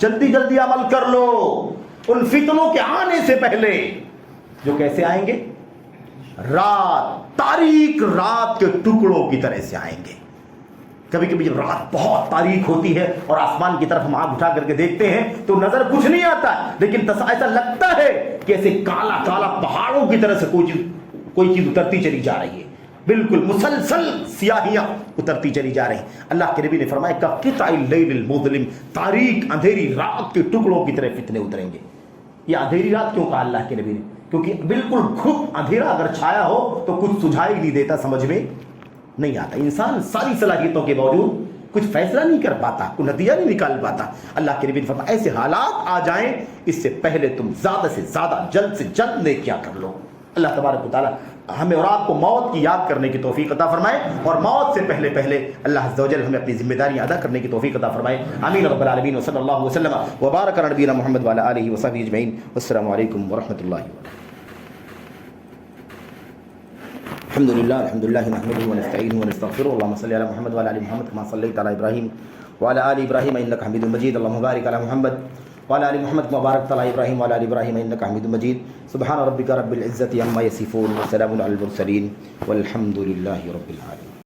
جلدی جلدی عمل کر لو ان فتنوں کے آنے سے پہلے، جو کیسے آئیں گے؟ رات، تاریک رات کے ٹکڑوں کی طرح سے آئیں گے۔ کبھی کبھی جب رات بہت تاریک ہوتی ہے اور آسمان کی طرف ہم آنکھ اٹھا کر کے دیکھتے ہیں تو نظر کچھ نہیں آتا، لیکن ایسا لگتا ہے کہ ایسے کالا کالا پہاڑوں کی طرح سے کوئی چیز اترتی چلی جا رہی ہے، بالکل مسلسل سیاہیاں اترتی چلی جا رہی ہیں۔ اللہ کے نبی نے فرمایا کقطع اللیل المظلم، تاریک اندھیری رات کے ٹکڑوں کی طرح فتنے اتریں گے۔ یہ اندھیری رات کیوں کہا اللہ کے نبی نے؟ کیونکہ بالکل گھپ اندھیرا اگر چھایا ہو تو کچھ سجھائی نہیں دیتا، سمجھ میں نہیں آتا، انسان ساری صلاحیتوں کے باوجود کچھ فیصلہ نہیں کر پاتا، کوئی نتیجہ نہیں نکال پاتا۔ اللہ کے نبی نے فرمایا ایسے حالات آ جائیں اس سے پہلے تم زیادہ سے زیادہ جلد سے جلد نیکیاں کر لو۔ اللہ تبارک و تعالیٰ ہمیں اور آپ کو موت کی یاد کرنے کی توفیق عطا فرمائے، اور موت سے پہلے پہلے اللہ عز و جل ہمیں اپنی ذمہ داریاں ادا کرنے کی توفیق عطا فرمائے۔ آمین رب العالمین، وصلی اللہ وسلم وبارک علی نبینا محمد وعلی آلہ وصحبہ اجمعین، والسلام علیکم ورحمۃ اللہ وبرکاتہ۔ الحمد لله نحمده ونستعينه ونستغفره، اللهم صل على محمد وعلى ال محمد كما صليت على ابراهيم وعلى ال ابراهيم انك حميد مجيد، اللهم بارك على محمد وعلى ال محمد كما باركت على ابراهيم وعلى ال ابراهيم انك حميد مجيد، سبحان ربك رب العزة عما يصفون وسلام على المرسلين والحمد لله رب العالمين۔